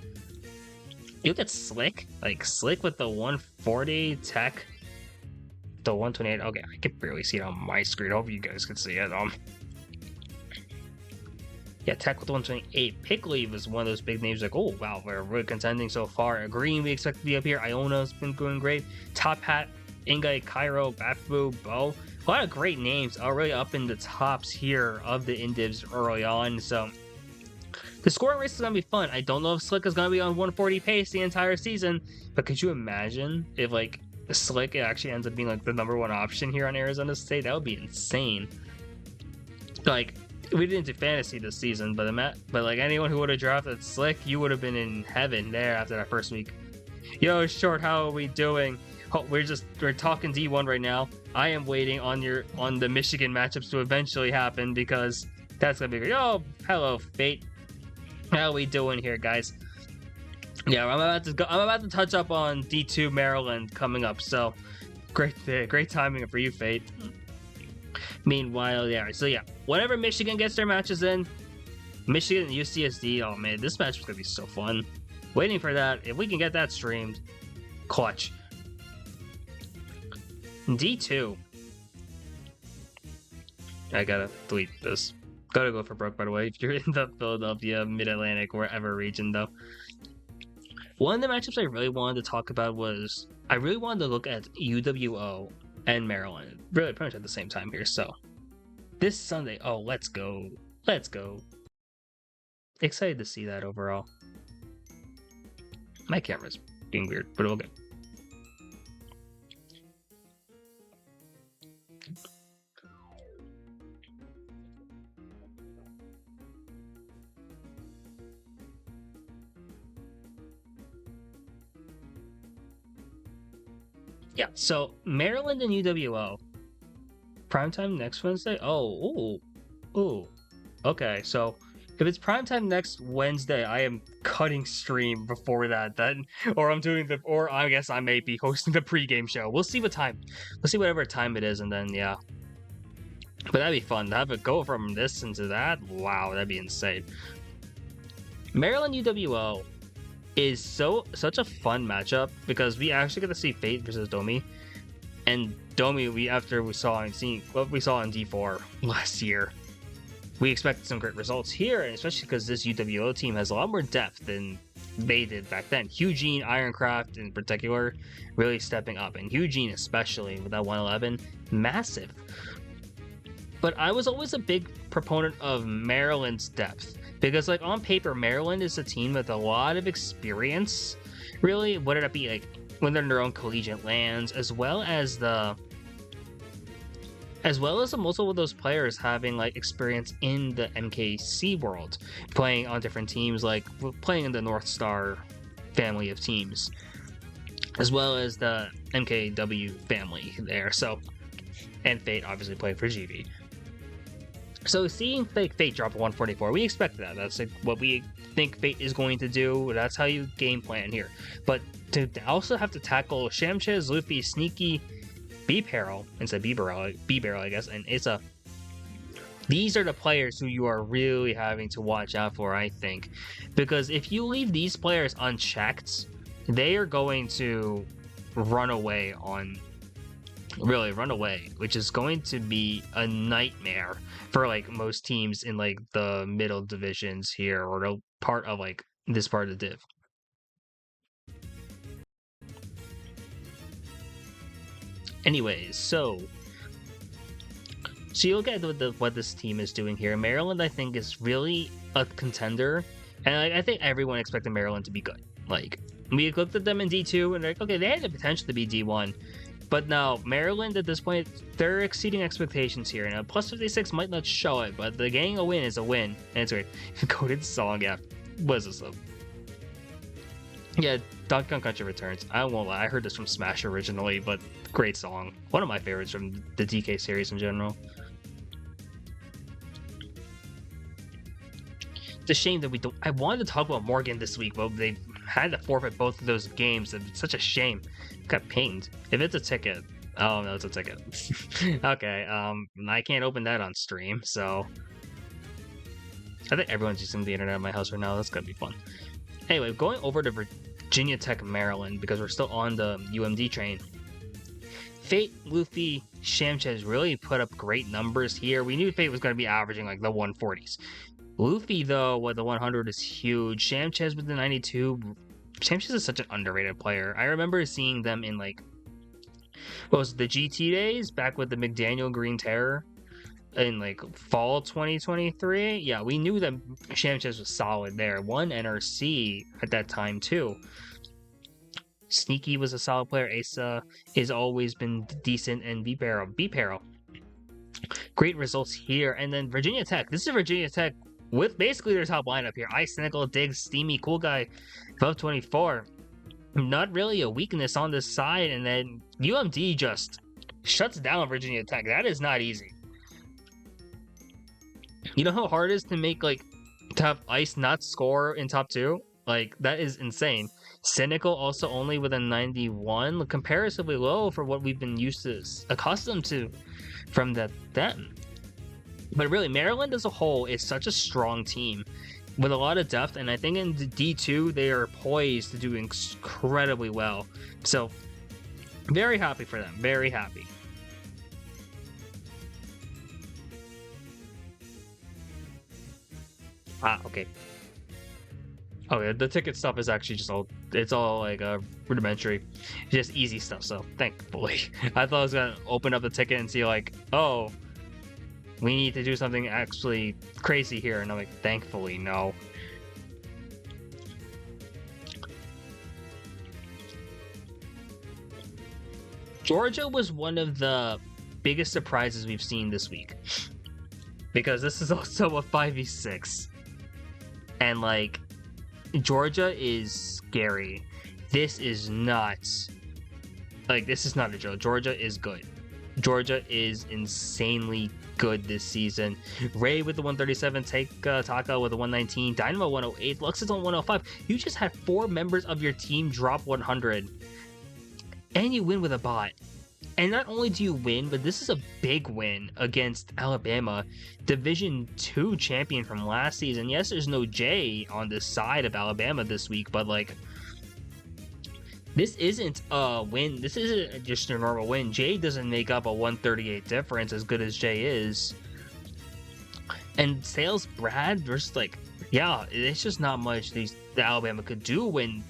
S1: You look at Slick, like Slick with the 140 tech, the 128. Okay, I can barely see it on my screen. I hope you guys can see it. Yeah, tech with 128. Pickleaf is one of those big names. Like, oh wow, we're really contending so far. Green, we expect to be up here. Iona's been doing great. Top Hat, Ingai, Cairo, Bafu, Bo. A lot of great names are really up in the tops here of the Indivs early on. So the scoring race is going to be fun. I don't know if Slick is going to be on 140 pace the entire season, but could you imagine if, like, Slick actually ends up being, like, the #1 option here on Arizona State? That would be insane. Like, we didn't do fantasy this season, but like, anyone who would have drafted Slick, you would have been in heaven there after that first week. Yo, Short, how are we doing? Oh, we're talking D1 right now. I am waiting on the Michigan matchups to eventually happen because that's going to be great. Oh, hello, Fate. How are we doing here, guys? Yeah, I'm about to touch up on D2 Maryland coming up. So great timing for you, Fate. Meanwhile, yeah. So yeah, whenever Michigan gets their matches in, Michigan and UCSD. Oh man, this match is gonna be so fun. Waiting for that. If we can get that streamed, clutch. D2. I gotta delete this. Gotta go for broke, by the way, if you're in the Philadelphia, Mid-Atlantic, wherever region, though. One of the matchups I really wanted to talk about was, I really wanted to look at UWO and Maryland, really pretty much at the same time here, so. This Sunday, oh, let's go. Let's go. Excited to see that overall. My camera's being weird, but okay. Yeah, so Maryland and UWO. Primetime next Wednesday? Oh, okay, so if it's primetime next Wednesday, I am cutting stream before that, then, or I guess I may be hosting the pregame show. We'll see what time. We'll see whatever time it is, and then, yeah. But that'd be fun to have it go from this into that. Wow, that'd be insane. Maryland UWO is such a fun matchup because we actually get to see Fate versus Domi, and Domi, after we saw what we saw in D4 last year, we expected some great results here, and especially because this UWO team has a lot more depth than they did back then. Eugene, Ironcraft in particular, really stepping up, and Eugene especially with that 111, massive. But I was always a big proponent of Maryland's depth. Because, like, on paper, Maryland is a team with a lot of experience, really, whether that be, like, when they're in their own collegiate lands, as well as multiple of those players having, like, experience in the MKC world, playing on different teams, like, playing in the North Star family of teams, as well as the MKW family there, so, and Fate, obviously, playing for GB. So seeing Fate drop a 144, we expect that. That's like what we think Fate is going to do. That's how you game plan here. But to also have to tackle Shamchiz, Luffy, Sneaky, B-Barrel, instead of B-Barrel, I guess, and it's these are the players who you are really having to watch out for, I think. Because if you leave these players unchecked, they are going to run away, which is going to be a nightmare for, like, most teams in, like, the middle divisions here, or the part of, like, this part of the div. Anyways, so you look at what this team is doing here. Maryland, I think, is really a contender, and I think everyone expected Maryland to be good. Like, we looked at them in D2, and they're like, okay, they had the potential to be D1. But now, Maryland, at this point, they're exceeding expectations here. Now, plus 56 might not show it, but the getting a win is a win. And it's great. Coded song, yeah. What is this? Yeah, Donkey Kong Country Returns. I won't lie, I heard this from Smash originally, but great song. One of my favorites from the DK series in general. It's a shame that we don't. I wanted to talk about Morgan this week, but they had to forfeit both of those games. It's such a shame. Got pinged. If it's a ticket, oh no, it's a ticket. Okay. I can't open that on stream, so I think everyone's using the internet at my house right now. That's gonna be fun. Anyway, going over to Virginia Tech, Maryland, because we're still on the UMD train. Fate, Luffy, Shamchez really put up great numbers here. We knew Fate was going to be averaging like the 140s. Luffy, though, with the 100 is huge. Shamchez with the 92. Shamchez is such an underrated player. I remember seeing them in like, what was it, the GT days back with the McDaniel Green Terror in like fall 2023. Yeah, we knew that Shamchez was solid there. Won NRC at that time too. Sneaky was a solid player. Asa has always been decent, and B-Peril. Great results here. And then Virginia Tech. This is Virginia Tech with basically their top lineup here. Ice, Cynical, Diggs, Steamy, Cool Guy, above 24. Not really a weakness on this side. And then UMD just shuts down Virginia Tech. That is not easy. You know how hard it is to make like to have Ice not score in top 2? Like, that is insane. Cynical also only with a 91, comparatively low for what we've been accustomed to from them. But really, Maryland as a whole is such a strong team with a lot of depth, and I think in the D2 they are poised to do incredibly well. So, very happy for them. Very happy. Okay. Oh yeah, the ticket stuff is actually just it's all like rudimentary, just easy stuff, so thankfully. I thought I was gonna open up the ticket and see like, oh, we need to do something actually crazy here, and I'm like, thankfully, no. Georgia was one of the biggest surprises we've seen this week, because this is also a 5v6, and like, Georgia is scary. This is not a joke. Georgia is good. Georgia is insanely good this season. Ray with the 137, Taka with the 119, Dynamo 108, Luxus on 105. You just had 4 members of your team drop 100, and you win with a bot. And not only do you win, but this is a big win against Alabama, Division II champion from last season. Yes, there's no Jay on this side of Alabama this week, but like, this isn't a win. This isn't just a normal win. Jay doesn't make up a 138 difference, as good as Jay is. And Sales Brad versus like, yeah, it's just not much the Alabama could do when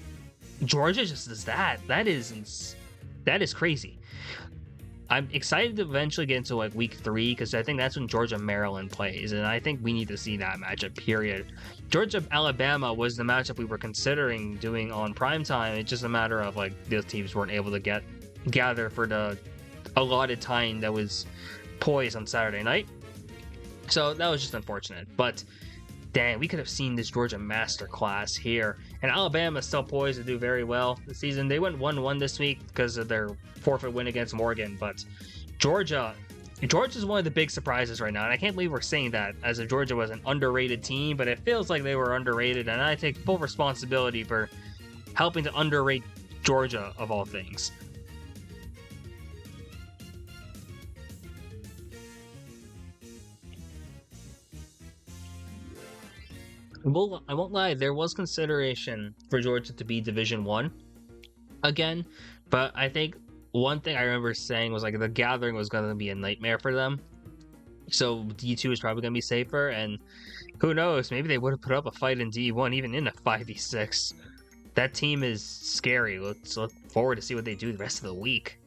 S1: Georgia just does that. That is crazy. I'm excited to eventually get into like week 3, because I think that's when Georgia Maryland plays, and I think we need to see that matchup, period. Georgia Alabama was the matchup we were considering doing on primetime. It's just a matter of like those teams weren't able to gather for the allotted time that was poised on Saturday night. So that was just unfortunate. But dang, we could have seen this Georgia masterclass here. And Alabama is still poised to do very well this season. They went 1-1 this week because of their forfeit win against Morgan. But Georgia is one of the big surprises right now. And I can't believe we're saying that, as if Georgia was an underrated team. But it feels like they were underrated. And I take full responsibility for helping to underrate Georgia, of all things. Well, I won't lie, there was consideration for Georgia to be Division 1 again, but I think one thing I remember saying was like the gathering was going to be a nightmare for them. So D2 is probably going to be safer, and who knows, maybe they would have put up a fight in D1 even in a 5v6. That team is scary. Let's look forward to see what they do the rest of the week.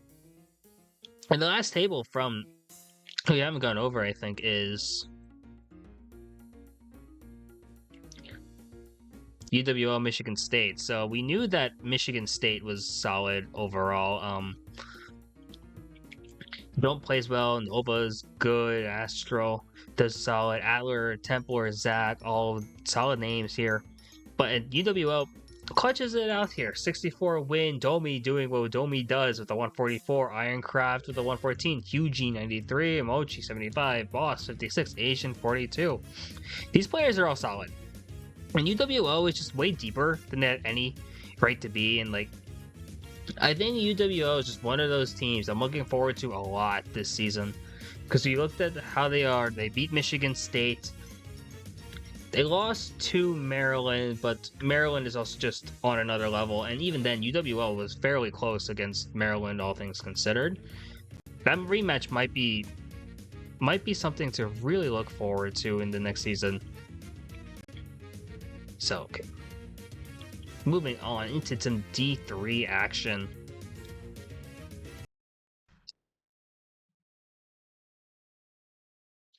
S1: And the last table from who we haven't gone over, I think, is UWL Michigan State. So we knew that Michigan State was solid overall. Don't plays well. Nova's good. Astro does solid. Adler, Templar, Zach, all solid names here. But at UWL, clutches it out here. 64 win. Domi doing what Domi does with the 144. Ironcraft with the 114. Hugie 93. Emoji 75. Boss 56. Asian 42. These players are all solid. And UWO is just way deeper than they had any right to be. And like, I think UWO is just one of those teams I'm looking forward to a lot this season. Because we looked at how they are. They beat Michigan State. They lost to Maryland, but Maryland is also just on another level. And even then, UWL was fairly close against Maryland, all things considered. That rematch might be something to really look forward to in the next season. So, okay. Moving on into some D3 action.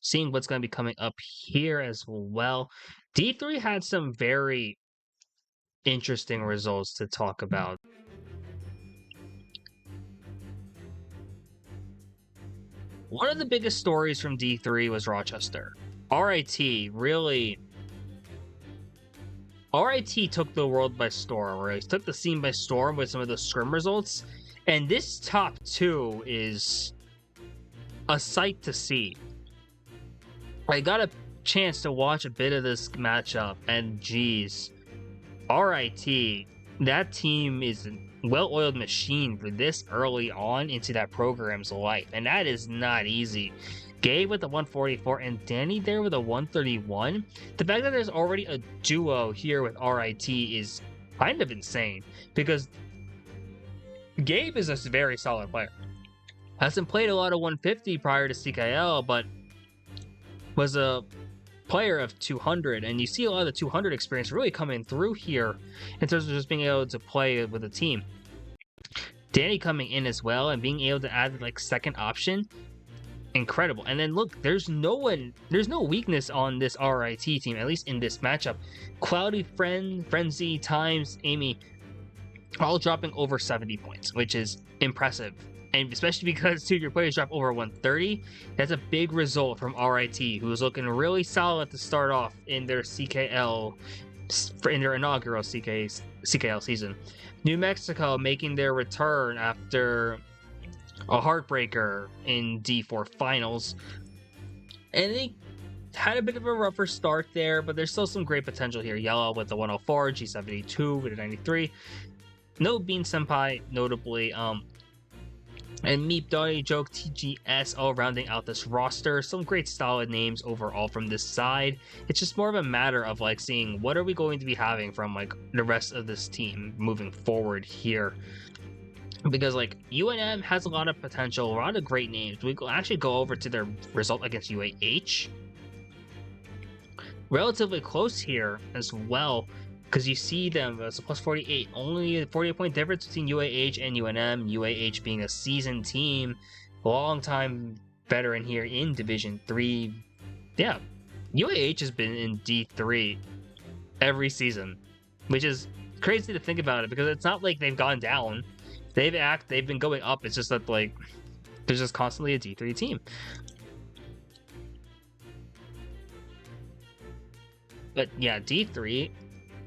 S1: Seeing what's going to be coming up here as well. D3 had some very interesting results to talk about. One of the biggest stories from D3 was Rochester. RIT took the world by storm, or took the scene by storm with some of the scrim results. And this top 2 is a sight to see. I got a chance to watch a bit of this matchup, and geez, RIT, that team is a well-oiled machine for this early on into that program's life, and that is not easy. Gabe with a 144 and Danny there with a 131. The fact that there's already a duo here with RIT is kind of insane, because Gabe is a very solid player. Hasn't played a lot of 150 prior to CKL, but was a player of 200, and you see a lot of the 200 experience really coming through here in terms of just being able to play with a team. Danny coming in as well and being able to add like second option, incredible. And then look, there's no weakness on this RIT team, at least in this matchup. Cloudy, Frenzy, Times, Amy, all dropping over 70 points, which is impressive. And especially because 2 of your players drop over 130, that's a big result from RIT, who was looking really solid to start off in their CKL, in their inaugural CKL season. New Mexico making their return after a heartbreaker in D4 finals. And they had a bit of a rougher start there, but there's still some great potential here. Yellow with the 104, G72 with a 93. No Bean Senpai, notably. And Meep, Donnie, Joke, TGS all rounding out this roster. Some great solid names overall from this side. It's just more of a matter of like seeing what are we going to be having from like the rest of this team moving forward here. Because like UNM has a lot of potential, a lot of great names. We will actually go over to their result against UAH. Relatively close here as well, because you see them as a plus 48, only a 48-point difference between UAH and UNM. UAH being a seasoned team, long-time veteran here in Division 3. Yeah, UAH has been in D3 every season, which is crazy to think about it, because it's not like they've gone down. They've been going up. It's just that like there's just constantly a D3 team. But yeah, D3.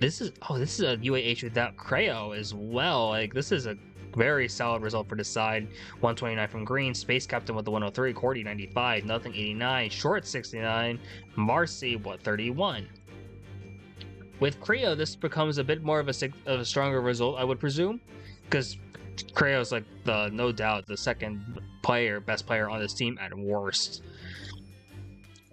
S1: This is a UAH without Creo as well. Like, this is a very solid result for this side. 129 from Green, Space Captain with the 103, Cordy 95, Nothing 89, Short 69, Marcy 31. With Creo, this becomes a bit more of a stronger result, I would presume, because Creo is like no doubt the second best player on this team at worst.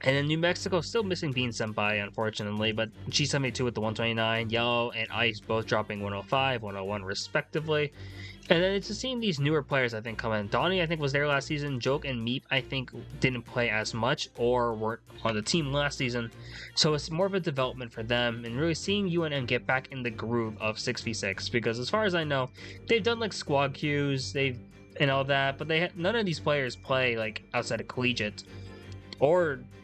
S1: And then New Mexico still missing Bean Senpai, unfortunately, but G72 with the 129, Yellow and Ice both dropping 105, 101 respectively. And then it's just seeing these newer players, I think, come in. Donnie, I think, was there last season. Joke and Meep, I think, didn't play as much or weren't on the team last season. So it's more of a development for them, and really seeing UNM get back in the groove of 6v6. Because as far as I know, they've done like squad queues, and all that, but none of these players play like outside of collegiate.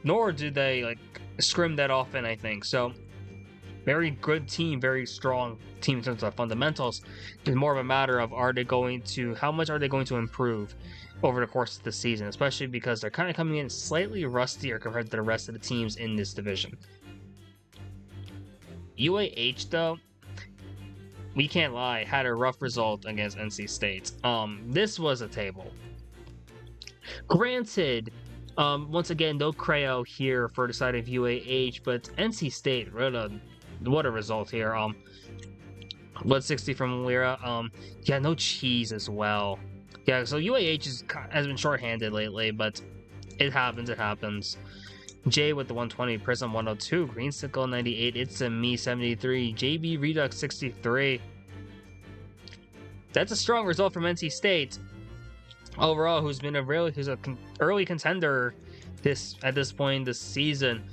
S1: Nor do they like scrim that often, I think. So very good team, very strong team in terms of fundamentals. It's more of a matter of how much are they going to improve over the course of the season, especially because they're kind of coming in slightly rustier compared to the rest of the teams in this division. UAH though, we can't lie, had a rough result against NC State. This was a table. Granted, once again, no Creo here for the side of UAH, but NC State wrote a what a result here. 160 from Lira. Yeah, no cheese as well. Yeah, so UAH has been shorthanded lately, but it happens. It happens. Jay with the 120, Prism 102, Greensicle 98, It's a Me 73, JB Redux 63. That's a strong result from NC State. Overall, who's an early contender at this point this season,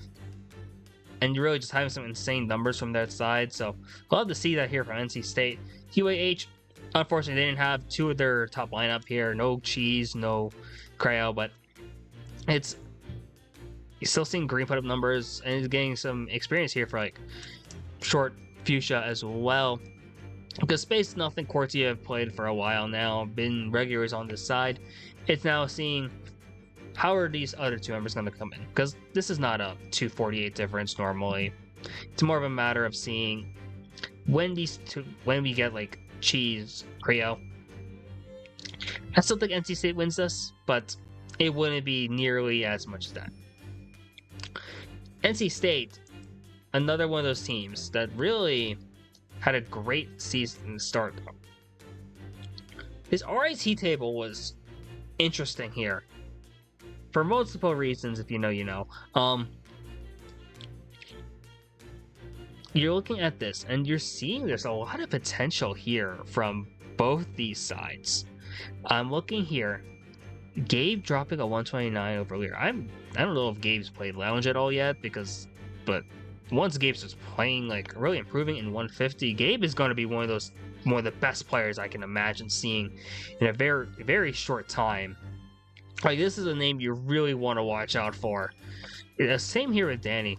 S1: and you're really just having some insane numbers from that side. So we'll have to see that here from NC State. UAH, unfortunately, they didn't have two of their top lineup here. No Cheese, no Cryo, but you're still seeing Green put up numbers, and he's getting some experience here for like short Fuchsia as well. Because Space Nothing Quartier have played for a while now, been regulars on this side. It's now seeing how are these other two members going to come in, because this is not a 248 difference normally. It's more of a matter of seeing when we get like Cheese, Creo. I still think NC State wins this, but it wouldn't be nearly as much as that. NC State, another one of those teams that really had a great season start. His RIT table was interesting here for multiple reasons. If you know, you know. You're looking at this and you're seeing there's a lot of potential here from both these sides. I'm looking here. Gabe dropping a 129 over Lear. I don't know if Gabe's played Lounge at all yet, but once Gabe's just playing, like really improving in 150, Gabe is going to be one of the best players I can imagine seeing in a very, very short time. Like, this is a name you really want to watch out for. Same here with Danny.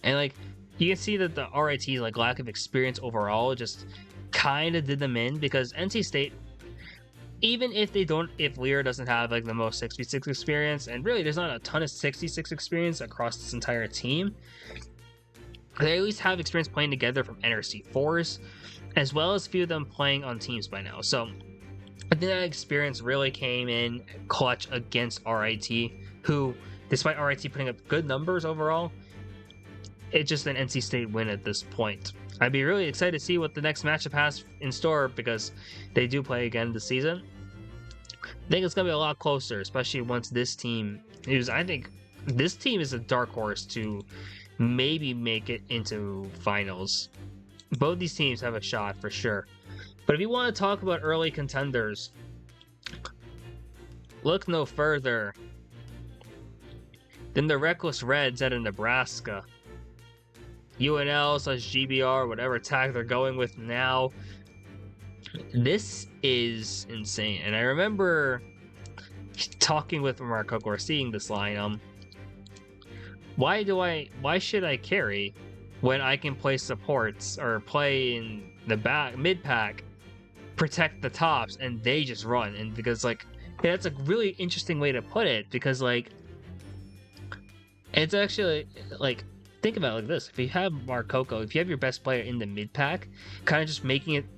S1: And like, you can see that the RIT, like, lack of experience overall just kind of did them in, because NC State, even if Lear doesn't have like the most 66 experience, and really there's not a ton of 66 experience across this entire team, they at least have experience playing together from NRC 4s, as well as a few of them playing on teams by now. So I think that experience really came in clutch against RIT, who, despite RIT putting up good numbers overall, it's just an NC State win at this point. I'd be really excited to see what the next matchup has in store, because they do play again this season. I think it's going to be a lot closer, especially once this team I think this team is a dark horse to maybe make it into finals. Both these teams have a shot for sure. But if you want to talk about early contenders, look no further than the Reckless Reds out of Nebraska. UNL/GBR, whatever tag they're going with now. This is insane. And I remember talking with Mark Cook or seeing this line. Why should I carry when I can play supports or play in the mid pack, protect the tops, and they just run? And because like, yeah, that's a really interesting way to put it, because like, it's actually like, think about it like this: if you have Mark Coco, if you have your best player in the mid pack, kind of just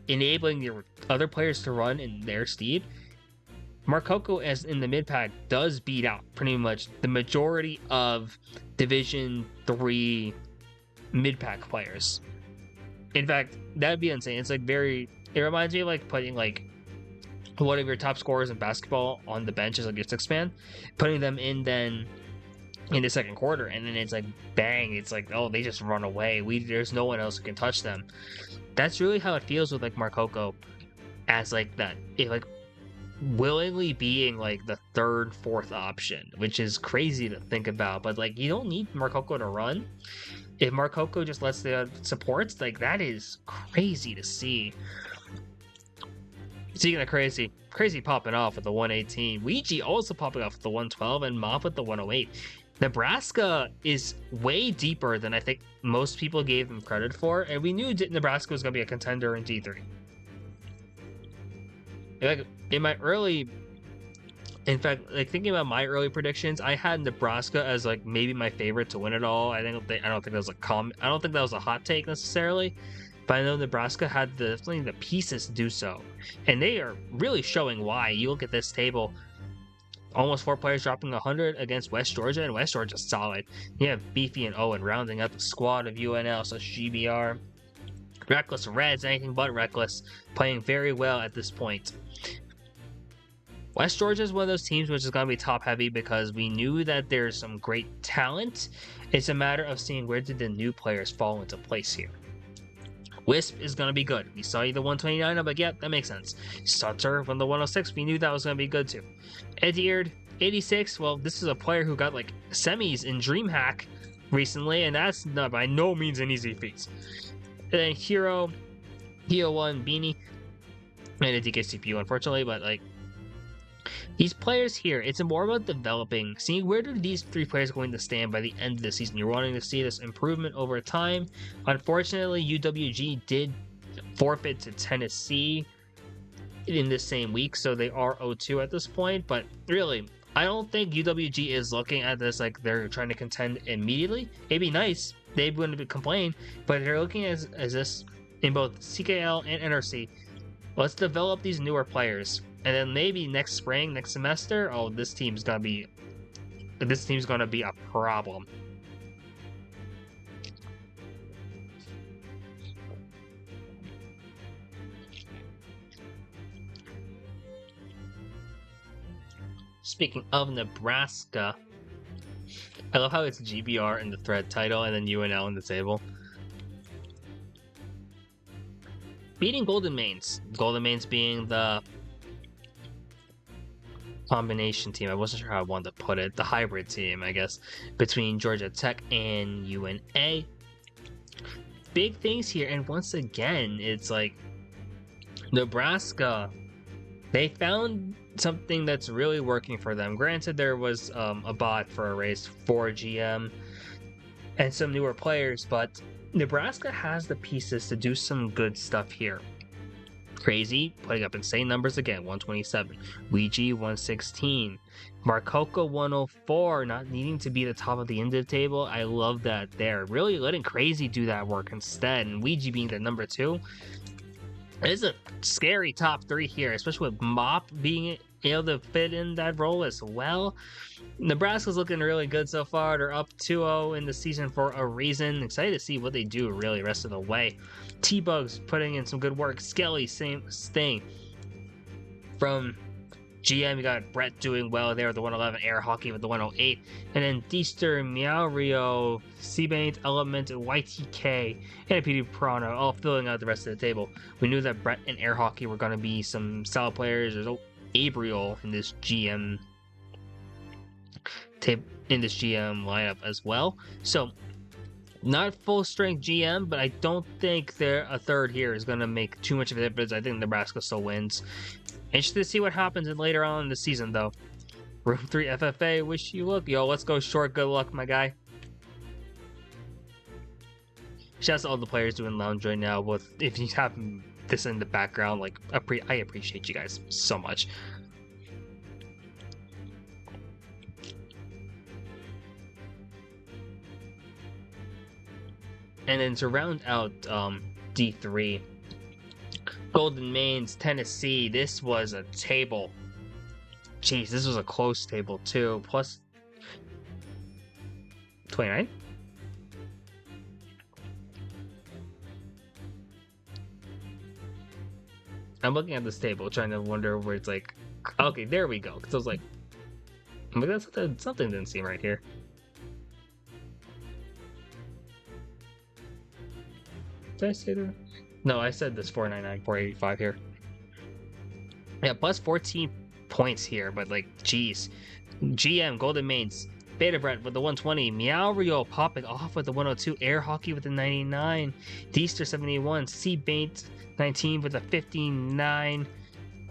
S1: enabling your other players to run in their steed, Mark Coco as in the mid pack does beat out pretty much the majority of Division 3 mid pack players. In fact, that'd be insane. It's like it reminds me of like putting like one of your top scorers in basketball on the bench as like your sixth man, putting them in then in the second quarter, and then it's like bang, it's like, oh, they just run away. There's no one else who can touch them. That's really how it feels with like Mark Coco as like that, like willingly being like the third, fourth option, which is crazy to think about. But like, you don't need Mark Coco to run. If Mark Coco just lets the supports, like, that is crazy to see. Speaking of crazy popping off with the 118. Ouija also popping off with the 112, and Mop with the 108. Nebraska is way deeper than I think most people gave them credit for, and we knew Nebraska was going to be a contender in D3. Like, in fact, like, thinking about my early predictions, I had Nebraska as like maybe my favorite to win it all. I don't think that was a hot take necessarily, but I know Nebraska had definitely the pieces to do so, and they are really showing why. You look at this table, almost 4 players dropping 100 against West Georgia, and West Georgia's solid. You have Beefy and Owen rounding out the squad of UNL, so GBR. Reckless Reds, anything but reckless, playing very well at this point. West Georgia is one of those teams which is going to be top heavy because we knew that there's some great talent. It's a matter of seeing where did the new players fall into place here. Wisp is going to be good. We saw you the 129, but yeah, that makes sense. Sutter from the 106, we knew that was going to be good too. Edyard, 86, well, this is a player who got like semis in DreamHack recently, and that's not by no means an easy feat. And then Hero 1, Beanie, and a DK CPU, unfortunately, but like, these players here, it's more about developing, seeing where do these 3 players going to stand by the end of the season. You're wanting to see this improvement over time. Unfortunately, UWG did forfeit to Tennessee in the same week, so they are 0-2 at this point. But really, I don't think UWG is looking at this like they're trying to contend immediately. It'd be nice, they wouldn't complain, but they're looking at this in both CKL and NRC. Let's develop these newer players. And then maybe next spring, next semester, oh, this team's gonna be a problem. Speaking of Nebraska, I love how it's GBR in the thread title and then UNL in the table. Beating Golden Mains. Golden Mains being the combination team. I wasn't sure how I wanted to put it. The hybrid team, I guess, between Georgia Tech and UNA. Big things here, and once again, it's like Nebraska. They found something that's really working for them. Granted, there was a bot for a race for GM and some newer players, but Nebraska has the pieces to do some good stuff here. Crazy, putting up insane numbers again, 127. Ouija, 116. Marcoca, 104, not needing to be the top of the end of the table. I love that there. Really letting Crazy do that work instead, and Ouija being the number 2. It is a scary top 3 here, especially with Mop being able to fit in that role as well. Nebraska's looking really good so far. They're up 2-0 in the season for a reason. Excited to see what they do really rest of the way. T-Bugs putting in some good work. Skelly, same thing. From GM, you got Brett doing well there with the 111, Air Hockey with the 108, and then Deester, Meow Rio, Seabaint, Element, and YTK, and PD Prana all filling out the rest of the table. We knew that Brett and Air Hockey were going to be some solid players. There's Abriel in this GM lineup as well. So not full strength GM, but I don't think a third here is going to make too much of a difference. I think Nebraska still wins. Interested to see what happens later on in the season, though. Room 3 FFA, wish you luck. Yo, let's go short. Good luck, my guy. Shouts to all the players doing lounge right now. If you have this in the background, like I appreciate you guys so much. And then to round out D3, Golden Mains, Tennessee. This was a table. Jeez, this was a close table too. Plus 29? I'm looking at this table, trying to wonder where it's like, okay, there we go. Because I was like, that's something didn't seem right here. Did I say that? No, I said this 499, 485 here. Yeah, plus 14 points here, but like, geez. GM, Golden Mains, Beta Brett with the 120, Meow Rio popping off with the 102, Air Hockey with the 99, Deester 71, Seabaint 19 with the 59,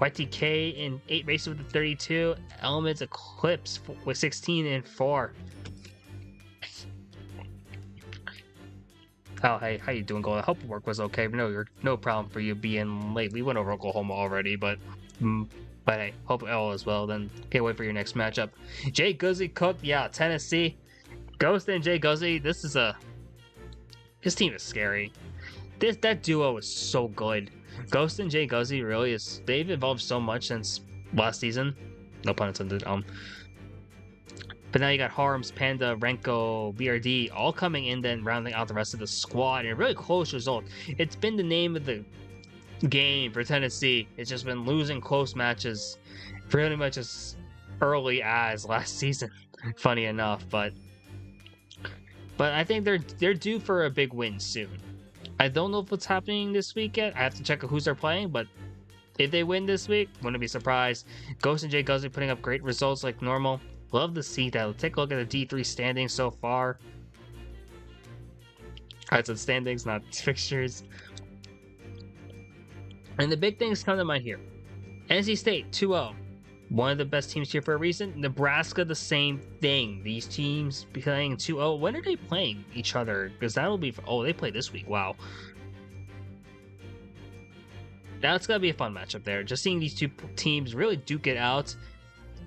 S1: YTK in 8 races with the 32, Elements Eclipse with 16 and 4. Oh, hey, how you doing, Golden? I hope work was okay. No problem for you being late. We went over Oklahoma already, but hey, hope all is well. Then can't wait for your next matchup. Jay Guzzi Cook, yeah, Tennessee. Ghost and Jay Guzzi. His team is scary. That duo is so good. Ghost and Jay Guzzi really is. They've evolved so much since last season. No pun intended. But now you got Harms, Panda, Renko, BRD all coming in, then rounding out the rest of the squad. And a really close result. It's been the name of the game for Tennessee. It's just been losing close matches pretty much as early as last season. Funny enough, but I think they're due for a big win soon. I don't know if what's happening this week yet. I have to check who's they're playing, but if they win this week, wouldn't be surprised. Ghost and Jay Guzzi putting up great results like normal. Love to see that. Let's take a look at the D3 standings so far. I said standings, not fixtures. And the big things come to mind here. NC State 2-0. One of the best teams here for a reason. Nebraska, the same thing. These teams playing 2-0. When are they playing each other? Because that'll be... Oh, they play this week. Wow. That's going to be a fun matchup there. Just seeing these two teams really duke it out.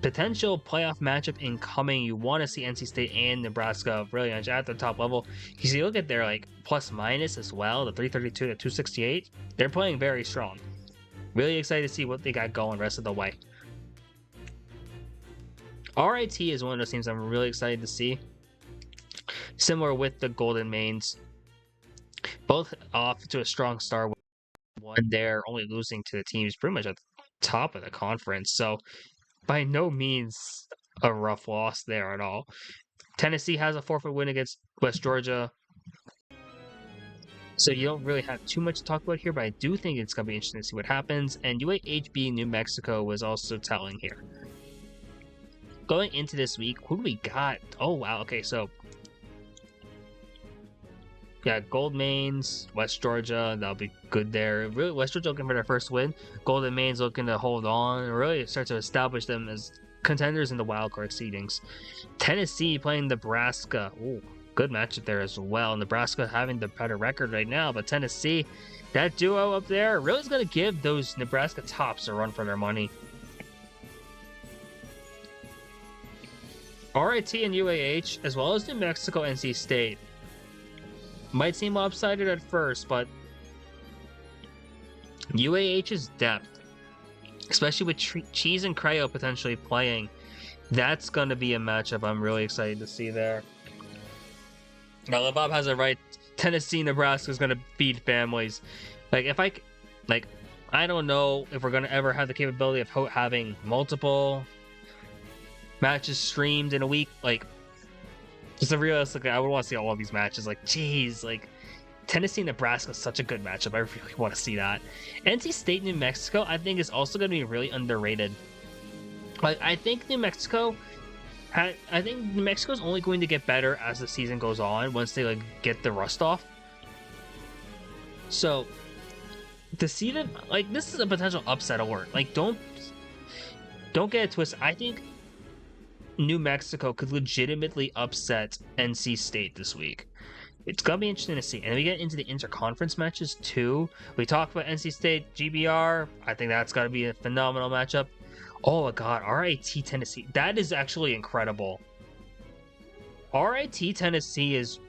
S1: Potential playoff matchup incoming. You want to see NC State and Nebraska really at the top level. Because you look at their like plus minus as well, the 332 to 268. They're playing very strong. Really excited to see what they got going rest of the way. RIT is one of those teams I'm really excited to see. Similar with the Golden Mains. Both off to a strong start. One there, only losing to the teams pretty much at the top of the conference. So by no means a rough loss there at all. Tennessee has a forfeit win against West Georgia. So you don't really have too much to talk about here, but I do think it's going to be interesting to see what happens. And UAHB New Mexico was also telling here. Going into this week, who do we got? Oh, wow. Okay, so yeah, Gold Mains, West Georgia, that'll be good there. Really, West Georgia looking for their first win. Golden Mains looking to hold on and really start to establish them as contenders in the wildcard seedings. Tennessee playing Nebraska. Ooh, good matchup there as well. Nebraska having the better record right now, but Tennessee, that duo up there really is going to give those Nebraska tops a run for their money. RIT and UAH, as well as New Mexico, NC State. Might seem lopsided at first, but UAH's depth, especially with Cheese and Cryo potentially playing, that's going to be a matchup I'm really excited to see there. Now, LeBob has it right. Tennessee, Nebraska is going to feed families. I don't know if we're going to ever have the capability of having multiple matches streamed in a week. Just a realistic, I would want to see all of these matches. Geez, Tennessee, Nebraska is such a good matchup. I really want to see that. NC State, New Mexico, I think is also going to be really underrated. I think New Mexico is only going to get better as the season goes on once they get the rust off. So to see them this is a potential upset alert. Don't get it twisted. I think New Mexico could legitimately upset NC State this week. It's gonna be interesting to see. And we get into the interconference matches too. We talked about NC State, GBR. I think that's gotta be a phenomenal matchup. Oh my god, RIT Tennessee. That is actually incredible. RIT Tennessee is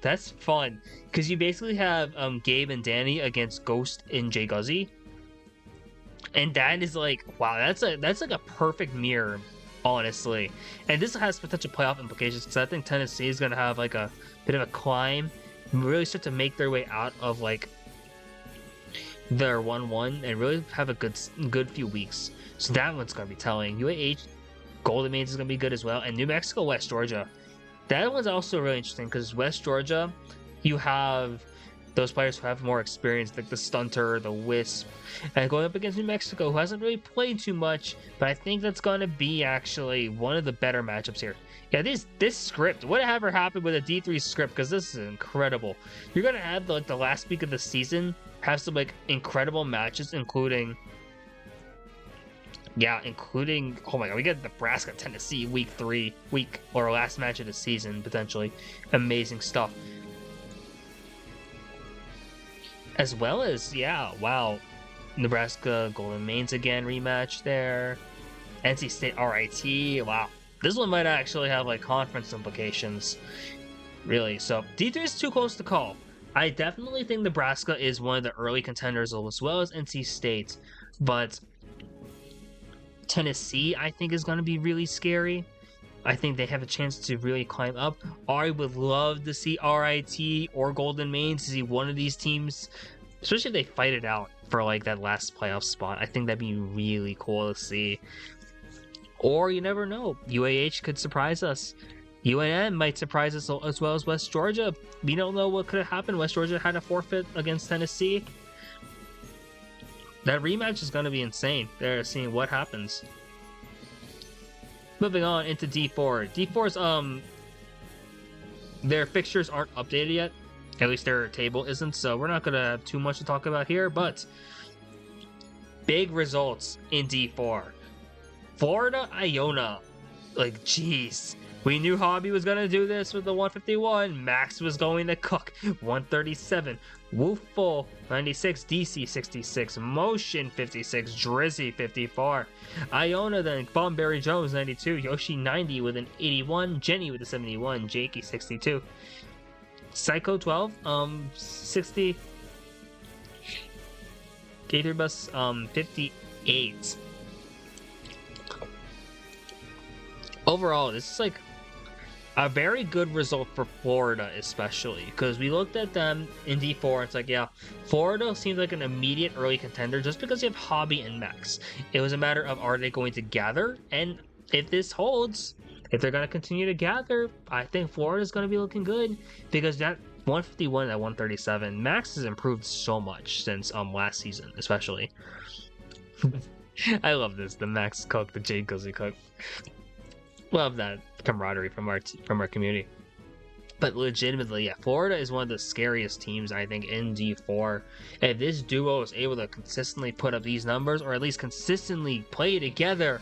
S1: that's fun. Because you basically have Gabe and Danny against Ghost and Jay Guzzi. And that is wow, that's a perfect mirror. Honestly, and this has potential playoff implications because I think Tennessee is going to have a bit of a climb, really start to make their way out of their 1-1 and really have a good few weeks. So that one's going to be telling. UAH Golden Mains is going to be good as well, and New Mexico, West Georgia. That one's also really interesting because West Georgia, you have those players who have more experience, like the Stunter, the Wisp, and going up against New Mexico, who hasn't really played too much, but I think that's going to be actually one of the better matchups here. Yeah, this script, whatever happened with a D3 script, because this is incredible. You're going to have the last week of the season have some incredible matches, including, oh my god, we got Nebraska, Tennessee, or last match of the season, potentially. Amazing stuff. As well as, wow, Nebraska, Golden Mains again, rematch there. NC State, RIT, wow. This one might actually have conference implications, really. So D3 is too close to call. I definitely think Nebraska is one of the early contenders as well as NC State. But Tennessee, I think, is going to be really scary. I think they have a chance to really climb up. I would love to see RIT or Golden Maine to see one of these teams, especially if they fight it out for like that last playoff spot. I think that'd be really cool to see. Or you never know, UAH could surprise us. UNM might surprise us as well as West Georgia. We don't know what could have happened. West Georgia had a forfeit against Tennessee. That rematch is going to be insane. They're seeing what happens. Moving on into D4. D4's their fixtures aren't updated yet. At least their table isn't, so we're not gonna have too much to talk about here, but big results in D4. Florida Iona. Like, jeez. We knew Hobby was gonna do this with the 151. Max was going to cook 137. Wooful 96, DC 66, Motion 56, Drizzy 54. Iona then Bomberry Jones 92, Yoshi 90 with an 81, Jenny with a 71, Jakey 62. Psycho 12, 60. Gator Bus 58. Overall, this is like a very good result for Florida, especially because we looked at them in D4. It's like, yeah, Florida seems like an immediate early contender just because you have Hobby and Max. It was a matter of, are they going to gather? And if this holds, if they're going to continue to gather, I think Florida's going to be looking good because that 151 at 137, Max has improved so much since last season, especially. I love this, the Max cook, the Jade Guzzi cook. Love that camaraderie from our community. But legitimately, yeah, Florida is one of the scariest teams, I think, in D4. If this duo is able to consistently put up these numbers, or at least consistently play together,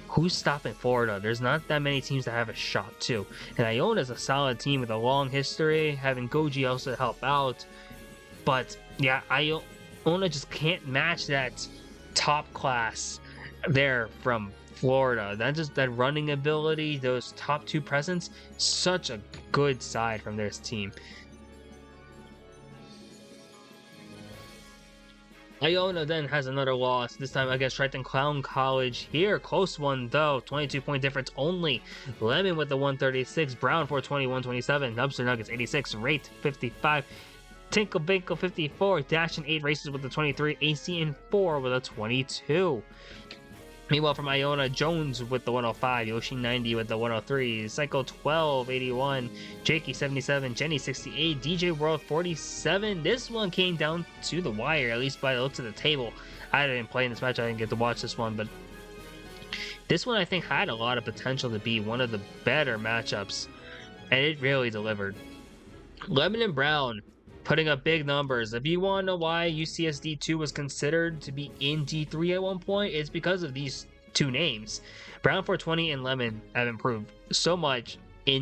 S1: who's stopping Florida? There's not that many teams that have a shot, too. And Iona is a solid team with a long history, having Goji also help out. But, yeah, Iona just can't match that top class there from Florida. That running ability, those top two presence, such a good side from this team. Iona then has another loss, this time against Triton Clown College here. Close one though, 22-point difference only. Lemon with the 136, Brown for 21-27, Nubster Nuggets 86, Rate 55, Tinkle Binkle 54, Dash and 8 races with the 23, AC and 4 with a 22. Meanwhile, from Iona, Jones with the 105, Yoshi 90 with the 103, Psycho 12, 81, Jakey 77, Jenny 68, DJ World 47. This one came down to the wire, at least by the looks of the table. I didn't play in this match, I didn't get to watch this one, but this one I think had a lot of potential to be one of the better matchups, and it really delivered. Lemon and Brown putting up big numbers. If you want to know why UCSD2 was considered to be in D3 at one point, it's because of these two names. Brown 420 and Lemon have improved so much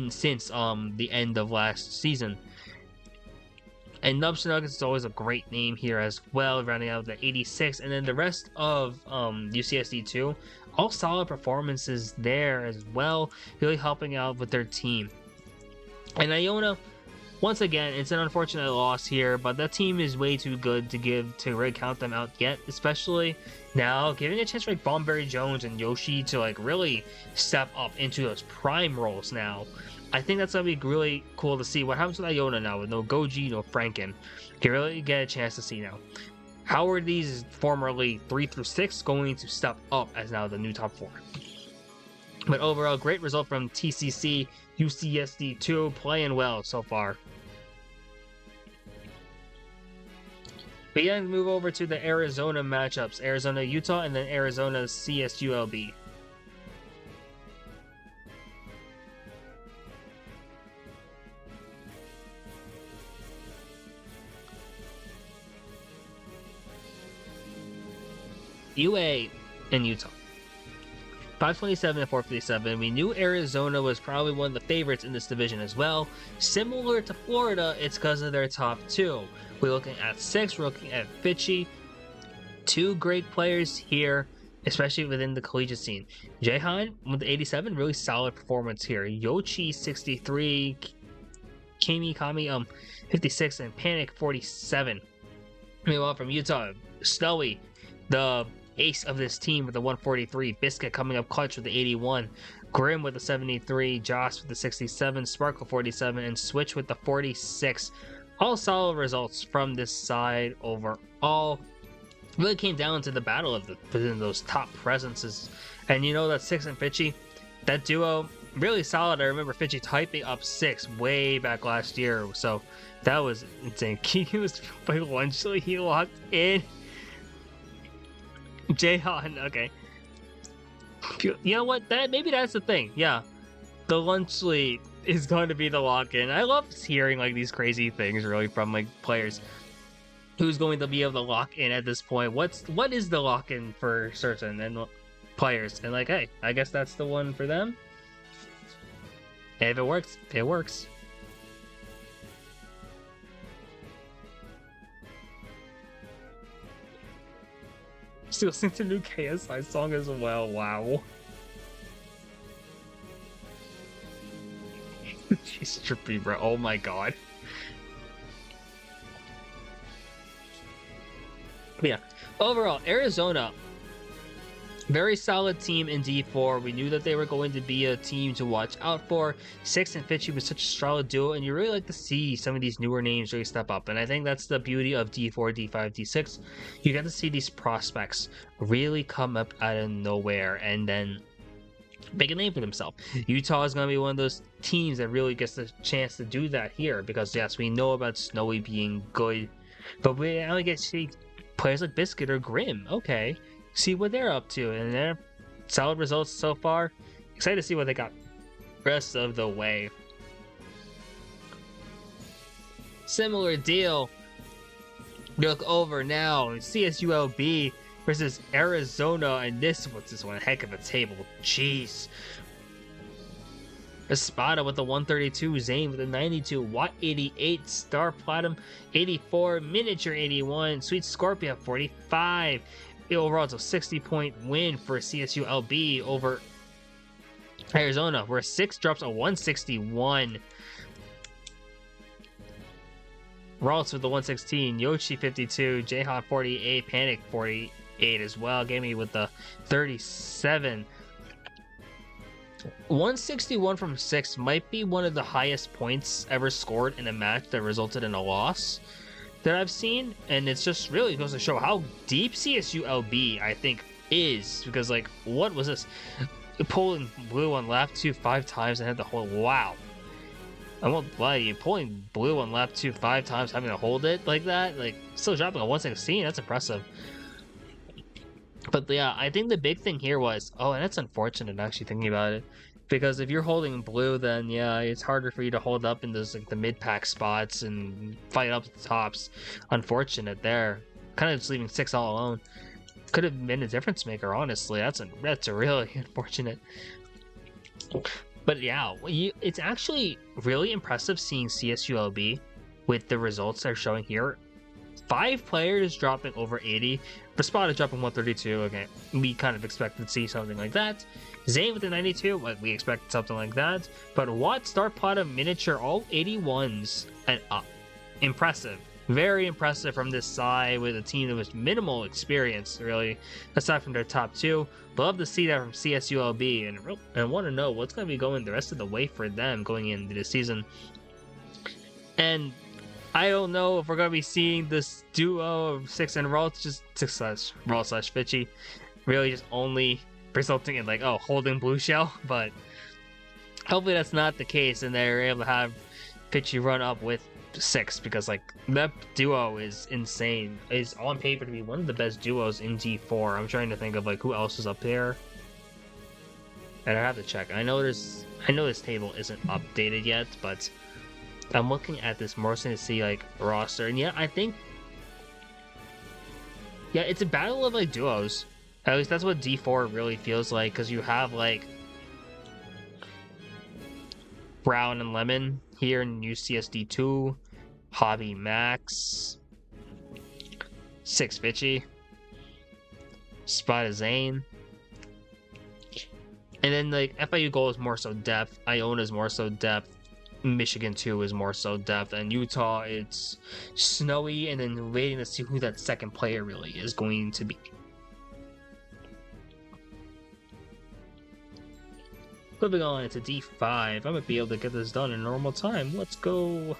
S1: since the end of last season. And Nubster Nuggets is always a great name here as well, rounding out the 86. And then the rest of UCSD2, all solid performances there as well, really helping out with their team. And Iona, once again, it's an unfortunate loss here, but that team is way too good to really count them out yet, especially now giving a chance for like Bomberry Jones and Yoshi to like really step up into those prime roles now. I think that's gonna be really cool to see what happens with Iona now with no Goji, no Franken. You really get a chance to see now. How are these formerly 3 through 6 going to step up as now the new top 4? But overall, great result from TCC, UCSD2, playing well so far. We then move over to the Arizona matchups, Arizona Utah and then Arizona CSULB. UA and Utah. 527 and 457. We knew Arizona was probably one of the favorites in this division as well. Similar to Florida, it's because of their top two. We're looking at 6, we're looking at Fitchy. Two great players here, especially within the collegiate scene. Jahan with the 87, really solid performance here. Yoshi 63, Kami 56, and Panic 47. Meanwhile, from Utah, Snowy, the ace of this team with the 143, Biscuit coming up clutch with the 81, Grim with the 73, Joss with the 67, Sparkle 47, and Switch with the 46. All solid results from this side overall. Really came down to the battle of within those top presences. And you know that Six and Fitchy, that duo, really solid. I remember Fitchy typing up 6 way back last year, so that was insane. Kiki was by Lunchley, he locked in. Jahan, okay. You know what? Maybe that's the thing. Yeah, the Lunchley is going to be the lock-in. I love hearing like these crazy things really from like players. Who's going to be able to lock in at this point? What is the lock-in for certain and players? And like, hey, I guess that's the one for them. And if it works, it works. Still listening to new KSI song as well. Wow. She's trippy, bro. Oh my god. But yeah, overall, Arizona, very solid team in D4. We knew that they were going to be a team to watch out for. Six and Fitchy was such a solid duo, and you really like to see some of these newer names really step up. And I think that's the beauty of D4, D5, D6. You get to see these prospects really come up out of nowhere and then make a name for themselves. Utah is going to be one of those teams that really gets the chance to do that here because, yes, we know about Snowy being good, but we only get to see players like Biscuit or Grim. Okay, see what they're up to, and they're solid results so far. Excited to see what they got rest of the way. Similar deal. Look over now. CSULB versus Arizona, and what's this one? A heck of a table. Jeez. Espada with the 132, Zane with the 92, Watt 88, Star Platinum 84, Miniature 81, Sweet Scorpio 45. Overall, it's a 60-point win for CSU LB over Arizona, where 6 drops a 161. Ralts with the 116, Yoshi 52, Jahan 48, Panic 48 as well. Gamey with the 37. 161 from 6 might be one of the highest points ever scored in a match that resulted in a loss that I've seen, and it's just really goes to show how deep CSU LB I think is, because like, what was this? Pulling blue on lap 2 5 times and had the whole, wow. I won't lie to you, pulling blue on lap 2 5 times, having to hold it like that, like still dropping a 116, that's impressive. But yeah, I think the big thing here was, oh, and it's unfortunate actually thinking about it, because if you're holding blue, then yeah, it's harder for you to hold up in those like the mid-pack spots and fight up at the tops. Unfortunate there, kind of just leaving 6 all alone. Could have been a difference maker, honestly. That's a really unfortunate. But yeah, it's actually really impressive seeing CSULB with the results they're showing here. 5 players dropping over 80. Espada dropping 132. Okay, we kind of expected to see something like that. Zane with the 92, like we expected something like that. But Watt, Star Platinum, Miniature, all 81s and up. Impressive. Very impressive from this side with a team that was minimal experience, really, aside from their top 2. Love to see that from CSULB, and I want to know what's going to be going the rest of the way for them going into the season. And I don't know if we're going to be seeing this duo of 6 and Ralts, just 6 Ralt slash Fitchy, really just only resulting in like, oh, holding blue shell, but hopefully that's not the case and they're able to have Fitchy run up with 6, because like that duo is insane. Is on paper to be one of the best duos in D4. I'm trying to think of like who else is up there, and I have to check. I know this table isn't updated yet, but I'm looking at this more so to see like roster, and yeah, I think it's a battle of like duos. At least that's what D4 really feels like, because you have like Brown and Lemon here in UCSD2, Hobby Max, 6 Fitchy, Spot Zane, and then like FIU Gold is more so depth, Iona is more so depth, Michigan 2 is more so depth, and Utah it's Snowy, and then waiting to see who that second player really is going to be. Moving on into D5. I might be able to get this done in normal time. Let's go.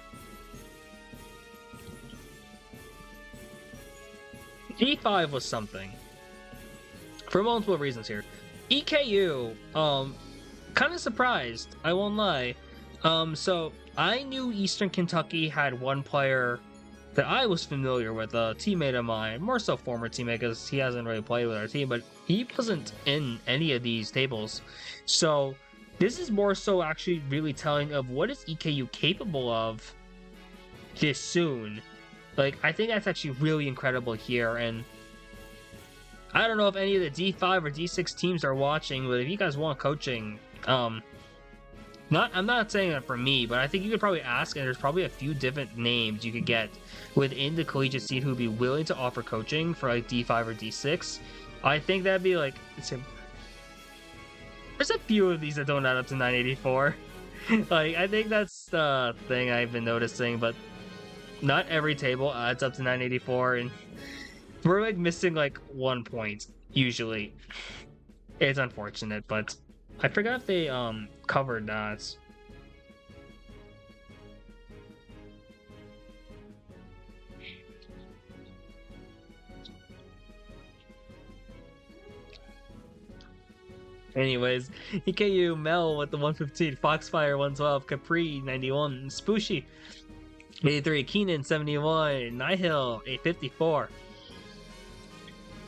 S1: D5 was something. For multiple reasons here. EKU, kind of surprised, I won't lie. So I knew Eastern Kentucky had one player that I was familiar with, a teammate of mine, more so former teammate because he hasn't really played with our team, but he wasn't in any of these tables. So this is more so actually really telling of what is EKU capable of this soon. Like, I think that's actually really incredible here, and I don't know if any of the D5 or D6 teams are watching, but if you guys want coaching, I'm not saying that for me, but I think you could probably ask, and there's probably a few different names you could get within the collegiate scene who'd be willing to offer coaching for like D5 or D6. I think that'd be like, there's a few of these that don't add up to 984. Like, I think that's the thing I've been noticing, but not every table adds up to 984, and we're like missing like 1 point usually. It's unfortunate, but I forgot if they covered that. Anyways, EKU Mel with the 115, Foxfire 112, Capri 91, Spooshy 83, Keenan 71, Nihil 854,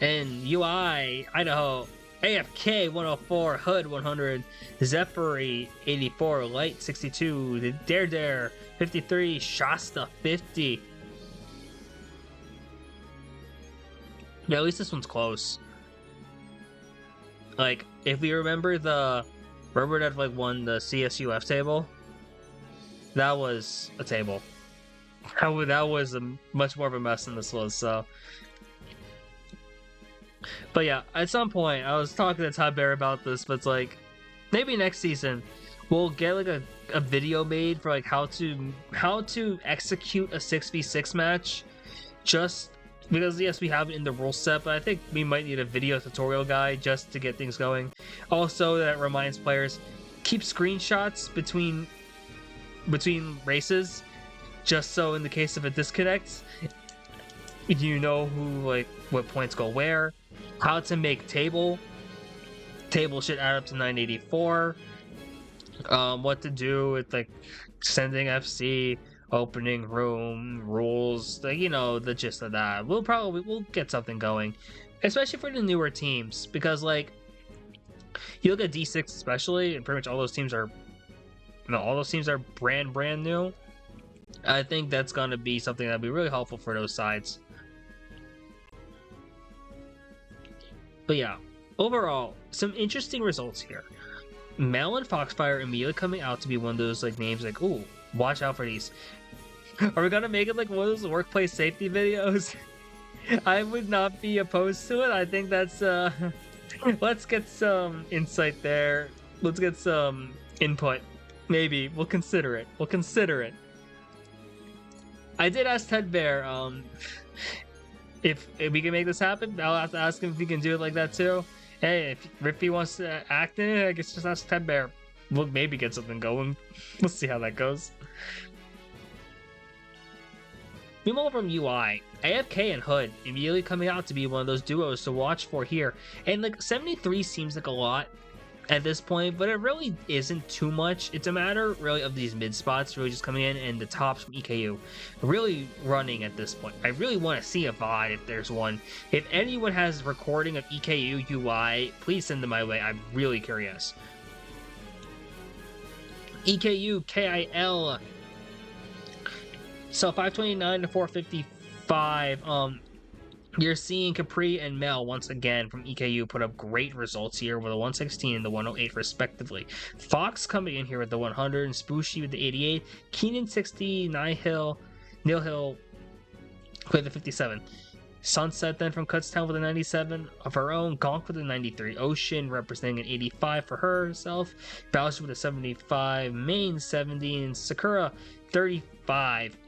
S1: and UI Idaho AFK 104, Hood 100, Zephyr 84, Light 62, the Dare 53, Shasta 50. Yeah, at least this one's close. Like, if we remember that like won the CSUF table, that was a table. That was much more of a mess than this was, so. But yeah, at some point, I was talking to Todd Bear about this, but it's like, maybe next season, we'll get like a video made for like how to execute a 6v6 match, just because yes, we have it in the rule set, but I think we might need a video tutorial guide just to get things going. Also, that reminds players, keep screenshots between races, just so in the case of a disconnect, you know who, like, what points go where, how to make table should add up to 984, what to do with like sending FC, opening room, rules, like, you know, the gist of that. We'll get something going, especially for the newer teams, because like you look at D6 especially, and pretty much all those teams are brand new. I think that's gonna be something that'd be really helpful for those sides. But yeah, overall, some interesting results here. Mel and Foxfire immediately coming out to be one of those like names like, ooh, watch out for these. Are we gonna make it like one of those workplace safety videos? I would not be opposed to it. I think that's let's get some insight there. Let's get some input. Maybe we'll consider it. I did ask Ted Bear if we can make this happen. I'll have to ask him if he can do it like that too. Hey, if Rippy wants to act in it, I guess just ask Ted Bear. We'll maybe get something going. We'll see how that goes. Meanwhile, from UI, AFK and Hood immediately coming out to be one of those duos to watch for here. And like 73 seems like a lot at this point, but it really isn't too much. It's a matter really of these mid spots really just coming in, and the tops from EKU really running at this point. I really want to see a VOD if there's one. If anyone has recording of EKU UI, please send them my way. I'm really curious. EKU KIL. So 529 to 455. You're seeing Capri and Mel once again from EKU put up great results here with the 116 and the 108 respectively. Fox coming in here with the 100, and Spooshy with the 88, Keenan 60, Nihil with the 57. Sunset then from Cutstown with a 97 of her own, Gonk with a 93, Ocean representing an 85 for herself, Bowser with a 75, Main 70, and Sakura 35.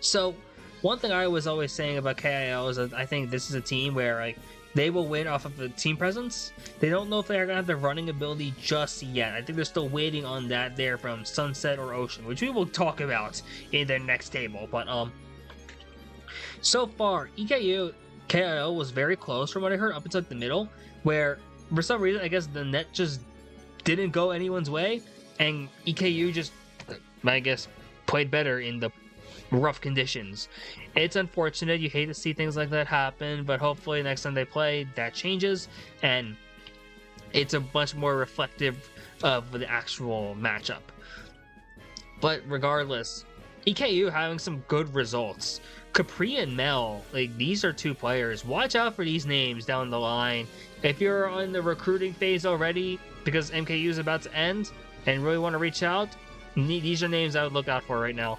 S1: So one thing I was always saying about KIL is that I think this is a team where like they will win off of the team presence. They don't know if they're gonna have the running ability just yet. I think they're still waiting on that there from Sunset or Ocean, which we will talk about in the next table. But so far EKU KIO was very close from what I heard up until the middle, where for some reason I guess the net just didn't go anyone's way, and EKU just, I guess, played better in the rough conditions. It's unfortunate. You hate to see things like that happen, but hopefully next time they play that changes and it's a much more reflective of the actual matchup. But regardless, EKU having some good results. Capri and Mel, like, these are two players. Watch out for these names down the line. If you're on the recruiting phase already because MKU is about to end and really want to reach out, these are names I would look out for right now.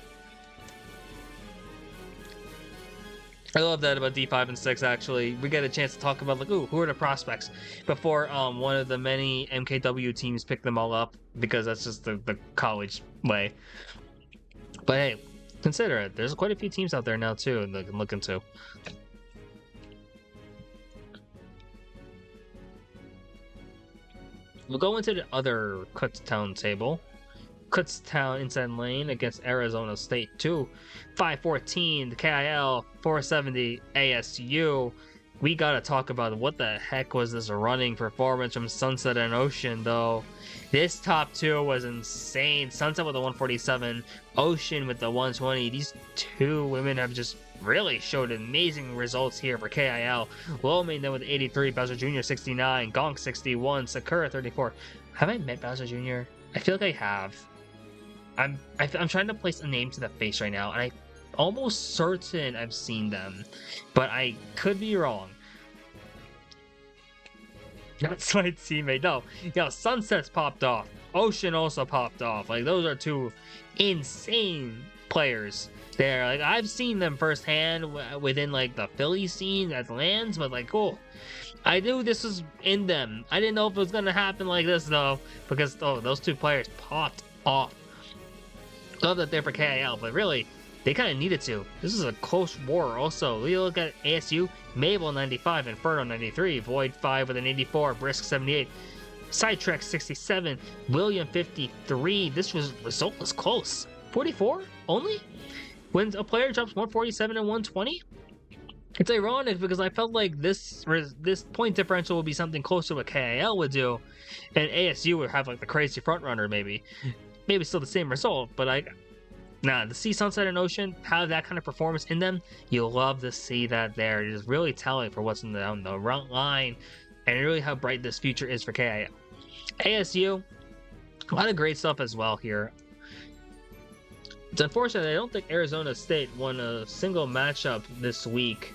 S1: I love that about D5 and 6, actually. We get a chance to talk about, like, ooh, who are the prospects before one of the many MKW teams pick them all up, because that's just the college way. But hey, consider it. There's quite a few teams out there now, too, that you can look into. We'll go into the other Kutztown table. Kutztown inside lane against Arizona State 2. 514, the KIL, 470, ASU. We gotta talk about what the heck was this running performance from Sunset and Ocean, though. This top two was insane. Sunset with the 147, Ocean with the 120. These two women have just really showed amazing results here for KIL. Low main then with 83, Bowser Jr. 69, Gonk 61, Sakura 34. Have I met Bowser Jr.? I feel like I have. I'm trying to place a name to the face right now, and I'm almost certain I've seen them, but I could be wrong. That's my teammate. No, Sunset's popped off. Ocean also popped off. Like, those are two insane players there. Like, I've seen them firsthand within, like, the Philly scene at LANs, but, like, cool. I knew this was in them. I didn't know if it was gonna happen like this, though, because, oh, those two players popped off. Love that they're for KIL, but really, they kind of needed to. This is a close war. Also, we look at ASU, Mabel 95, Inferno 93, Void 5 with an 84, Brisk 78, Sidetrack 67, William 53. This result was close. 44 only? When a player drops 147 and 120? It's ironic because I felt like this point differential would be something close to what KIL would do, and ASU would have like the crazy front runner maybe. Maybe still the same result, but to see Sunset and Ocean have that kind of performance in them, you'll love to see that there. It is really telling for what's on the front line, and really how bright this future is for KIL. ASU, a lot of great stuff as well here. It's unfortunate I don't think Arizona State won a single matchup this week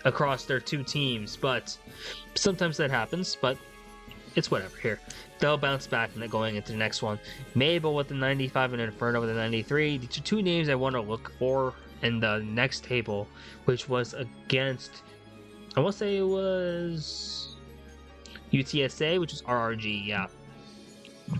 S1: across their two teams, but sometimes that happens, but it's whatever here. They'll bounce back going into the next one. Mabel with the 95 and Inferno with the 93. These are two names I want to look for in the next table, which was against, I want to say it was UTSA, which was RRG, yeah.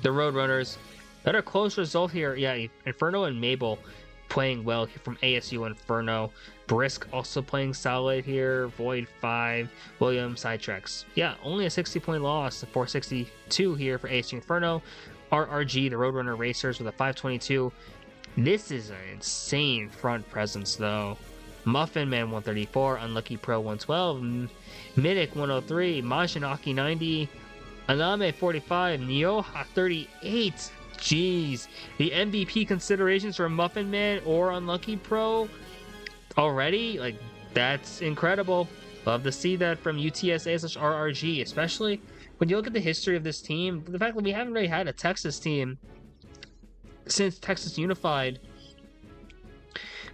S1: The Roadrunners. Another close result here, yeah, Inferno and Mabel playing well from ASU Inferno. Brisk also playing solid here. Void 5, William Sidetracks. Yeah, only a 60-point loss. 462 here for ASU Inferno. RRG, the Roadrunner Racers, with a 522. This is an insane front presence, though. Muffin Man 134, Unlucky Pro 112, Minik 103, Majinaki 90, Aname 45, Nioha 38. Jeez, the MVP considerations for Muffin Man or Unlucky Pro already, like, that's incredible. Love to see that from UTSA/RRG, especially when you look at the history of this team. The fact that we haven't really had a Texas team since Texas Unified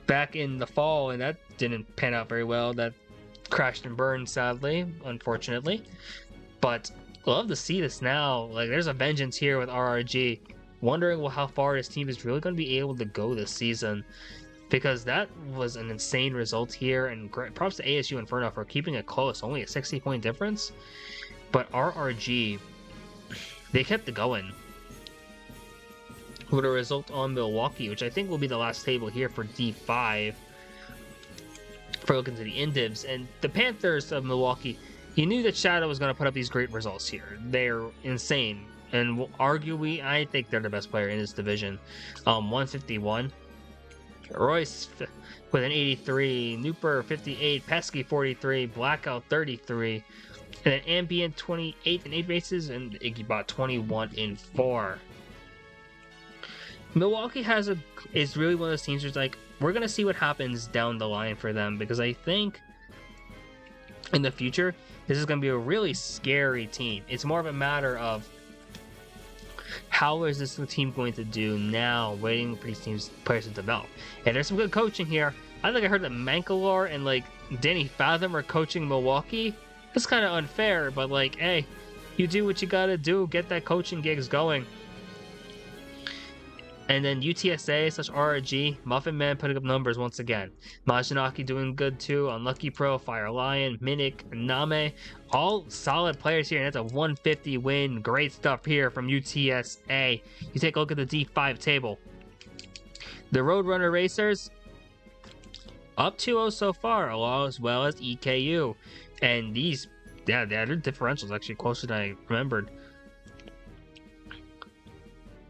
S1: back in the fall, and that didn't pan out very well. That crashed and burned, sadly, unfortunately. But love to see this now. Like, there's a vengeance here with RRG. Wondering how far this team is really going to be able to go this season, because that was an insane result here, and props to ASU Inferno for keeping it close, only a 60-point difference. But RRG, they kept it going with a result on Milwaukee, which I think will be the last table here for D5 for looking to the indivs. And the Panthers of Milwaukee, You knew that Shadow was going to put up these great results here. They're insane. And arguably, I think they're the best player in this division. 151. Royce with an 83. Nooper 58. Pesky 43. Blackout 33. And then Ambient 28 in 8 races. And Iggy 21 in 4. Milwaukee is really one of those teams where it's like, we're going to see what happens down the line for them. Because I think in the future, this is going to be a really scary team. It's more of a matter of how is this team going to do now, waiting for these players to develop. And there's some good coaching here. I think I heard that Mankalore and like Danny Fathom are coaching Milwaukee. It's kind of unfair, but like, hey, you do what you got to do. Get that coaching gigs going. And then UTSA/RRG, Muffin Man putting up numbers once again. Majinaki doing good too. Unlucky Pro, Fire Lion, Minik, Name, all solid players here. And that's a 150 win. Great stuff here from UTSA. You take a look at the D5 table. The Roadrunner Racers, up 2-0 so far, as well as EKU. And these, their differentials actually closer than I remembered.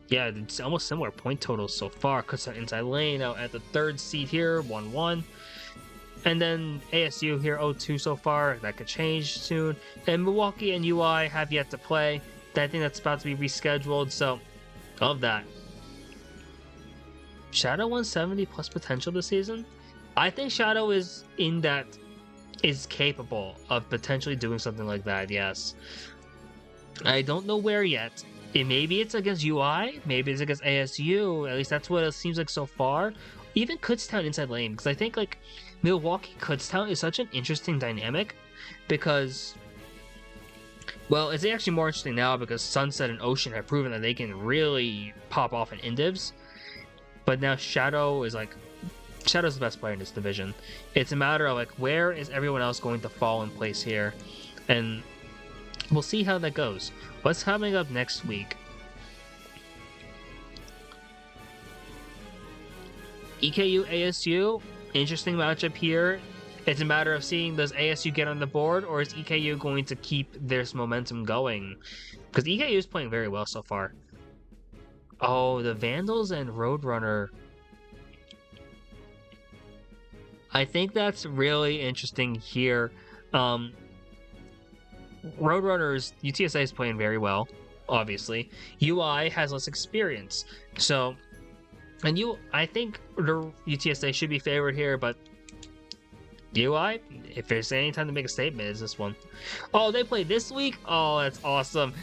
S1: Yeah, it's almost similar point totals so far. Kutsa inside lane out at the 3rd seed here, 1-1. And then ASU here, 0-2 so far. That could change soon. And Milwaukee and UI have yet to play. I think that's about to be rescheduled, so of that. Shadow 170 plus potential this season? I think Shadow is capable of potentially doing something like that, yes. I don't know where yet. Maybe it's against UI, maybe it's against ASU, at least that's what it seems like so far. Even Kutztown inside lane, because I think like Milwaukee Kutztown is such an interesting dynamic because, well, it's actually more interesting now because Sunset and Ocean have proven that they can really pop off in Indivs. But now Shadow's the best player in this division. It's a matter of like, where is everyone else going to fall in place here? And we'll see how that goes. What's coming up next week? EKU ASU, interesting matchup here. It's a matter of seeing, does ASU get on the board or is EKU going to keep this momentum going? Because EKU is playing very well so far. Oh, the Vandals and Roadrunner. I think that's really interesting here. Roadrunners, UTSA is playing very well, obviously. UI has less experience. So, I think the UTSA should be favored here, but UI, if there's any time to make a statement, is this one. Oh, they play this week? Oh, that's awesome.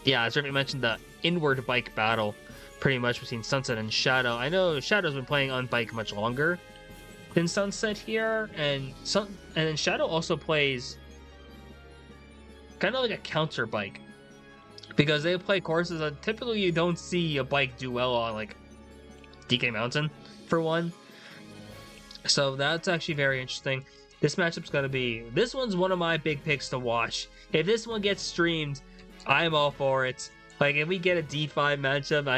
S1: Yeah, as Remy mentioned, the inward bike battle, pretty much between Sunset and Shadow. I know Shadow's been playing on bike much longer than Sunset here, and then Shadow also plays kind of like a counter bike, because they play courses that typically you don't see a bike do well on, like DK Mountain for one. So that's actually very interesting. This matchup's gonna be, this one's one of my big picks to watch. If this one gets streamed, I'm all for it. Like, if we get a D5 matchup,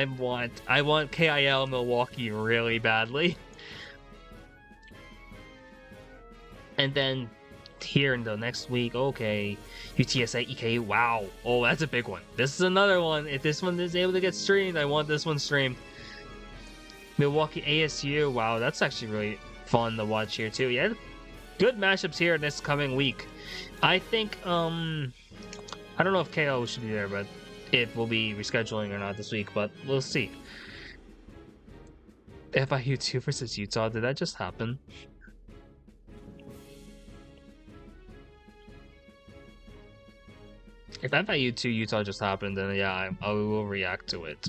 S1: I want KIL Milwaukee really badly. And then here in the next week, okay, UTSA EKU, wow, oh, that's a big one. This is another one. If this one is able to get streamed, I want this one streamed. Milwaukee ASU, wow, that's actually really fun to watch here too. Yeah, good matchups here this coming week. I think I don't know if KO should be there, but if we'll be rescheduling or not this week, but we'll see. FIU 2 versus Utah, did that just happen? If FIU 2 Utah just happened, then yeah, I will react to it.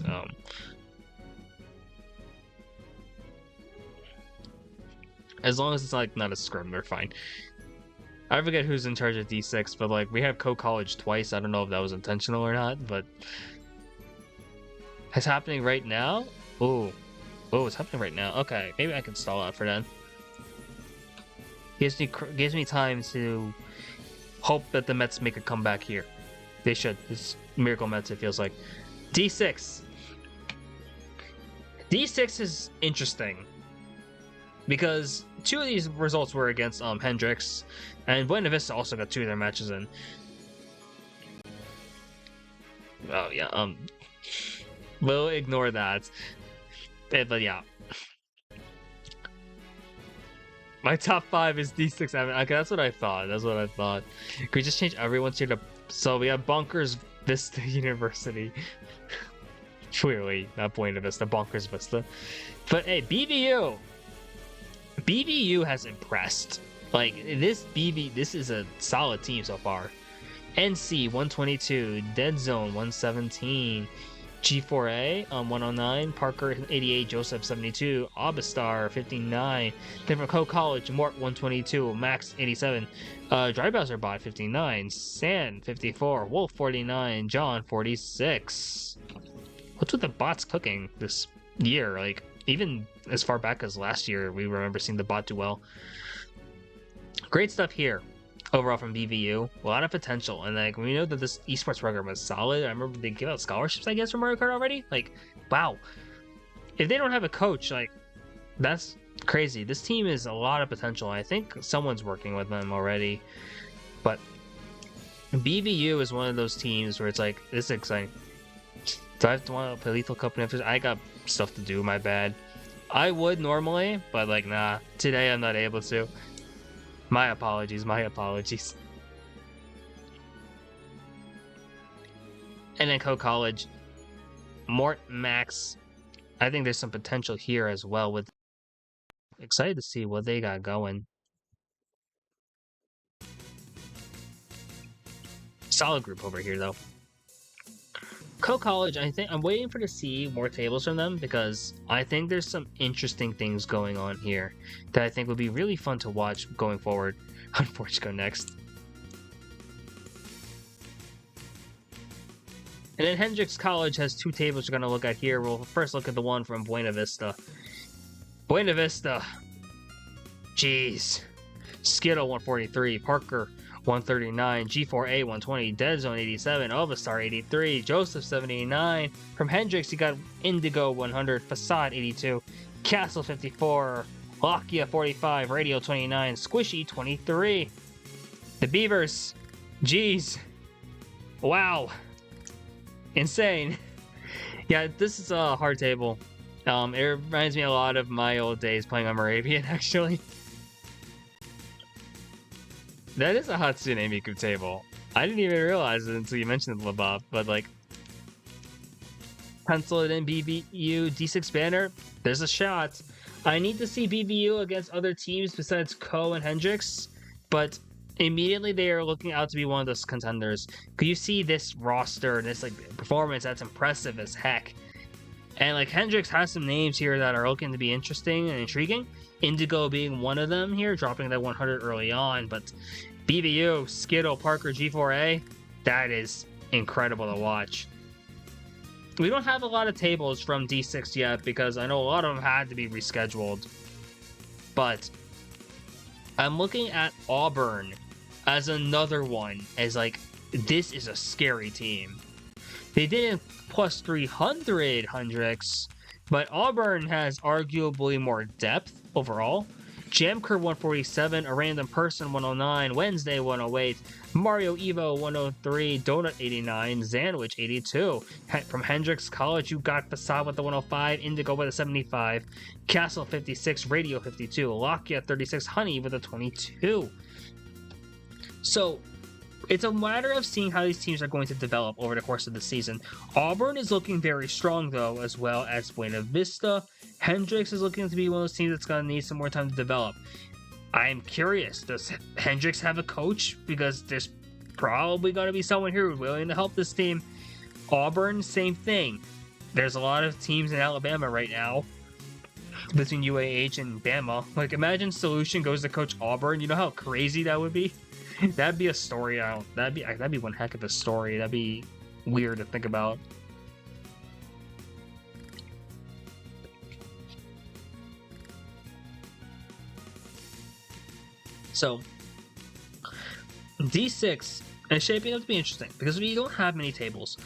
S1: As long as it's like not a scrim, they're fine. I forget who's in charge of D6, but like we have co-college twice. I don't know if that was intentional or not, but it's happening right now. Oh, it's happening right now. Okay, maybe I can stall out for that. Gives me time to hope that the Mets make a comeback here. They should. It's Miracle Mets, it feels like. D6. D6 is interesting because 2 of these results were against Hendrix, and Buena Vista also got 2 of their matches in. Oh yeah, we'll ignore that. But yeah. My top 5 is D6. Okay, that's what I thought. Could we just change everyone's here to... So we have Bunkers Vista University. Clearly, not Buena Vista, Bunkers Vista. But hey, BVU! BVU has impressed. Like, this is a solid team so far. NC 122, Dead Zone 117, G4A 109, Parker 88, Joseph 72, Aubistar 59, then from Co College, Mort 122, Max 87, Dry Bowser Bot 59, San 54, Wolf 49, John 46. What's with the bots cooking this year? Like, even as far back as last year, we remember seeing the bot do well. Great stuff here. Overall from BVU, a lot of potential, and like we know that this esports program was solid. I remember they give out scholarships, I guess, for Mario Kart already. Like, wow, if they don't have a coach, like, that's crazy. This team is a lot of potential. I think someone's working with them already, but BVU is one of those teams where it's like, this is exciting. Do I have to want to play Lethal Cup? I got stuff to do. My bad. I would normally, but like, nah. Today I'm not able to. My apologies, And then Co College, Mort, Max. I think there's some potential here as well. With excited to see what they got going. Solid group over here though. Co College, I think I'm waiting to see more tables from them because I think there's some interesting things going on here that I think would be really fun to watch going forward. Unfortunately, go next. And then Hendrix College has 2 tables we're going to look at here. We'll first look at the one from Buena Vista. Buena Vista. Jeez. Skittle 143, Parker 139, G4A 120, Dead Zone 87, Ovastar 83, Joseph 79. From Hendrix, you got Indigo 100, Facade 82, Castle 54, Lakia 45, Radio 29, Squishy 23. The Beavers, jeez, wow, insane. Yeah, this is a hard table. It reminds me a lot of my old days playing on Moravian, actually. That is a Hatsune Miku table. I didn't even realize it until you mentioned it, Labab, but like, pencil it in, BVU, D6 banner, there's a shot. I need to see BVU against other teams besides Co and Hendrix, but immediately they are looking out to be one of those contenders. Could you see this roster and this like performance that's impressive as heck? And like Hendrix has some names here that are looking to be interesting and intriguing. Indigo being one of them here, dropping that 100 early on, but BVU, Skittle, Parker, G4A, that is incredible to watch. We don't have a lot of tables from D6 yet because I know a lot of them had to be rescheduled. But I'm looking at Auburn as another one, as like, this is a scary team. They didn't plus 300 Hendrix, but Auburn has arguably more depth overall. Jamker 147, A Random Person 109, Wednesday 108, Mario Evo 103, Donut 89, Zanwich 82. From Hendrix College, you got Facade with the 105, Indigo with a 75, Castle 56, Radio 52, Lakia 36, Honey with a 22. So, it's a matter of seeing how these teams are going to develop over the course of the season. Auburn is looking very strong, though, as well as Buena Vista. Hendrix is looking to be one of those teams that's going to need some more time to develop. I'm curious, does Hendrix have a coach? Because there's probably going to be someone here who's willing to help this team. Auburn, same thing. There's a lot of teams in Alabama right now between UAH and Bama. Like, imagine Solution goes to coach Auburn. You know how crazy that would be? That'd be a story. That'd be one heck of a story. That'd be weird to think about. So, D6 is shaping up to be interesting because we don't have many tables.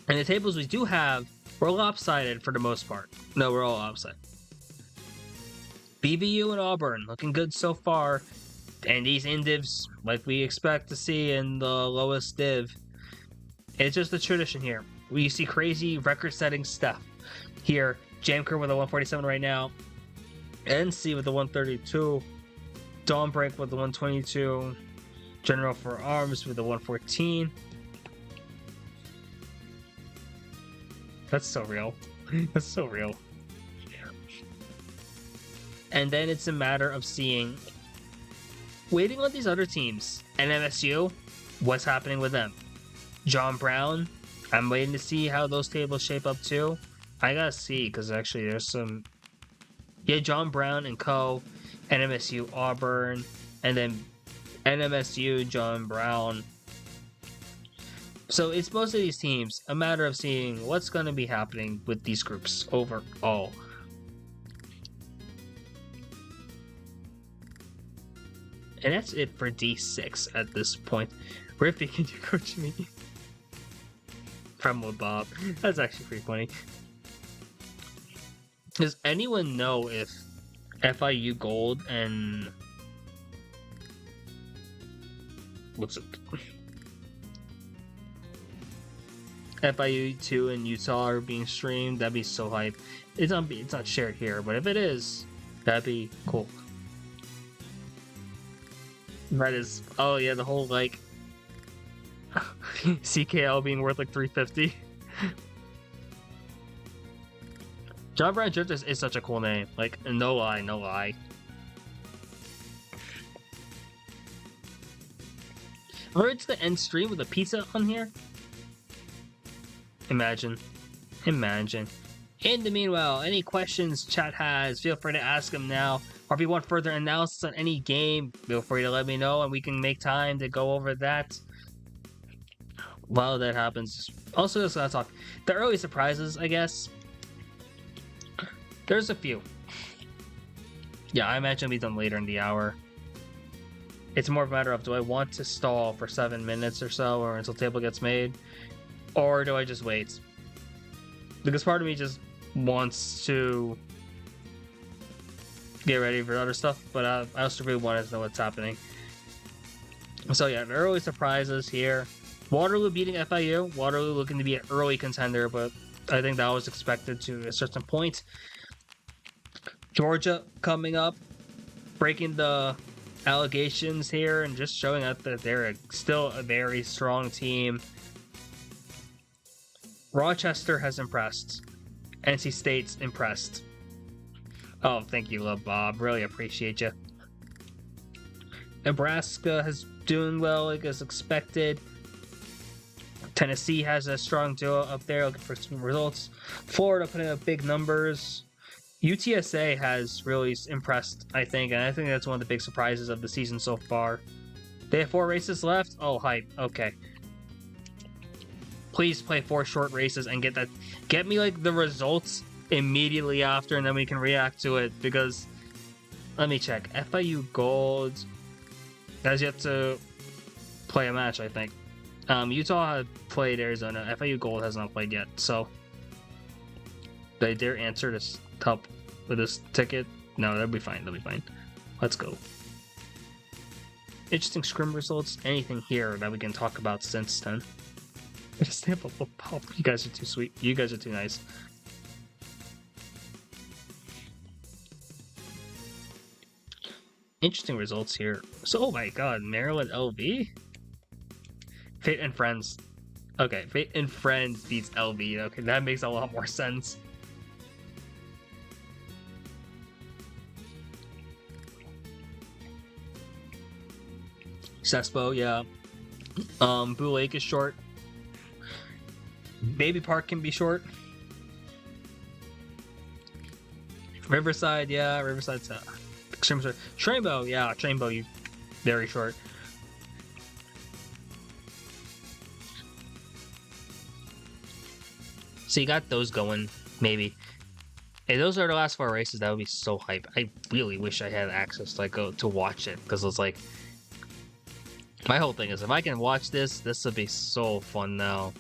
S1: And the tables we do have, we're lopsided for the most part. No, we're all lopsided. BVU and Auburn looking good so far. And these indivs, like we expect to see in the lowest div. It's just a tradition here. We see crazy record-setting stuff. Here, Jamker with a 147 right now. NC with the 132. Dawnbreak with the 122. General for Arms with the 114. That's so real. That's so real. And then it's a matter of waiting on these other teams. NMSU, what's happening with them? John Brown, I'm waiting to see how those tables shape up too. I gotta see, because actually there's some... Yeah, John Brown and co. NMSU Auburn, and then NMSU John Brown. So it's most of these teams, a matter of seeing what's going to be happening with these groups overall. And that's it for D6 at this point. Rippy, can you coach me? From Bob. That's actually pretty funny. Does anyone know if FIU Gold and... what's it? FIU 2 and Utah are being streamed? That'd be so hype. It's not shared here, but if it is, that'd be cool. That is... oh yeah, the whole like... CKL being worth like 350. John Brown Drifters is such a cool name. Like, no lie, no lie. Or it's the end stream with a pizza on here. Imagine. Imagine. In the meanwhile, any questions chat has, feel free to ask them now. Or if you want further analysis on any game, feel free to let me know and we can make time to go over that. While that happens. Also, just gotta talk. The early surprises, I guess. There's a few. Yeah, I imagine it'll be done later in the hour. It's more of a matter of, do I want to stall for 7 minutes or so, or until table gets made? Or do I just wait? Because part of me just wants to get ready for other stuff, but I also really want to know what's happening. So yeah, the early surprises here. Waterloo beating FIU. Waterloo looking to be an early contender, but I think that was expected to a certain point. Georgia coming up, breaking the allegations here and just showing out that they're still a very strong team. Rochester has impressed. NC State's impressed. Oh, thank you, Love Bob. Really appreciate you. Nebraska has doing well, like as expected. Tennessee has a strong duo up there, looking for some results. Florida putting up big numbers. UTSA has really impressed, I think, and I think that's one of the big surprises of the season so far. They have 4 races left? Oh, hype. Okay. Please play 4 short races and get me like the results immediately after, and then we can react to it, because let me check. FIU Gold has yet to play a match, I think. Utah had played Arizona. FIU Gold has not played yet, so did I dare answer this help with this ticket? No, that'll be fine. That'll be fine. Let's go. Interesting scrim results. Anything here that we can talk about since then? Just stamp up a pop. You guys are too sweet. You guys are too nice. Interesting results here. So, oh my god, Maryland LV? Fate and Friends. Okay, Fate and Friends beats LV. Okay, that makes a lot more sense. Cespo, yeah. Boo Lake is short. Baby Park can be short. Riverside, yeah, Riverside's extreme short. Trainbow, yeah, Trainbow, you very short. So you got those going, maybe. Hey, those are the last 4 races. That would be so hype. I really wish I had access to to watch it, because it's like my whole thing is if I can watch this would be so fun now.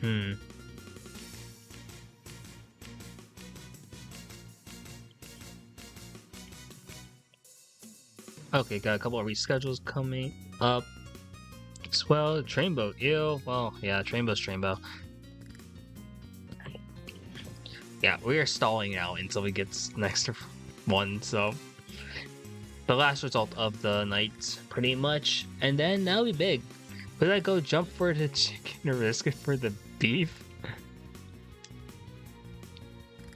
S1: Hmm. Okay, got a couple of reschedules coming up as well. Trainbow, ew. Well, yeah, Trainbow's Trainbow. Yeah, we are stalling now until we get next one, so the last result of the night, pretty much. And then that'll be big. Would I go jump for the chicken or risk it for the beef?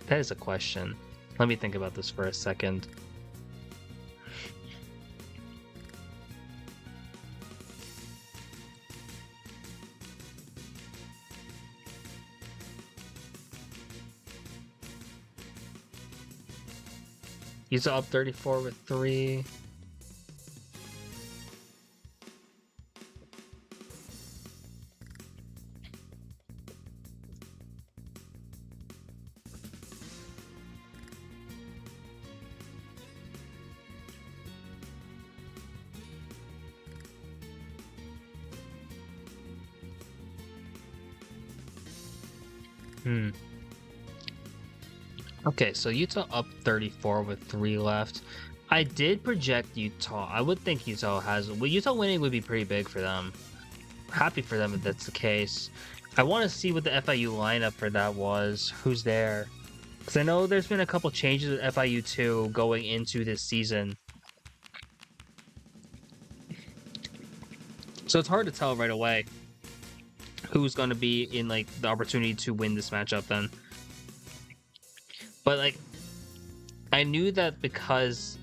S1: That is a question. Let me think about this for a second. He's up 34 with 3. Okay, so Utah up 34 with 3 left. I did project Utah. I would think Utah has... Well, Utah winning would be pretty big for them. Happy for them if that's the case. I want to see what the FIU lineup for that was. Who's there? Because I know there's been a couple changes at FIU too going into this season. So it's hard to tell right away who's going to be in like the opportunity to win this matchup then. But like, I knew that because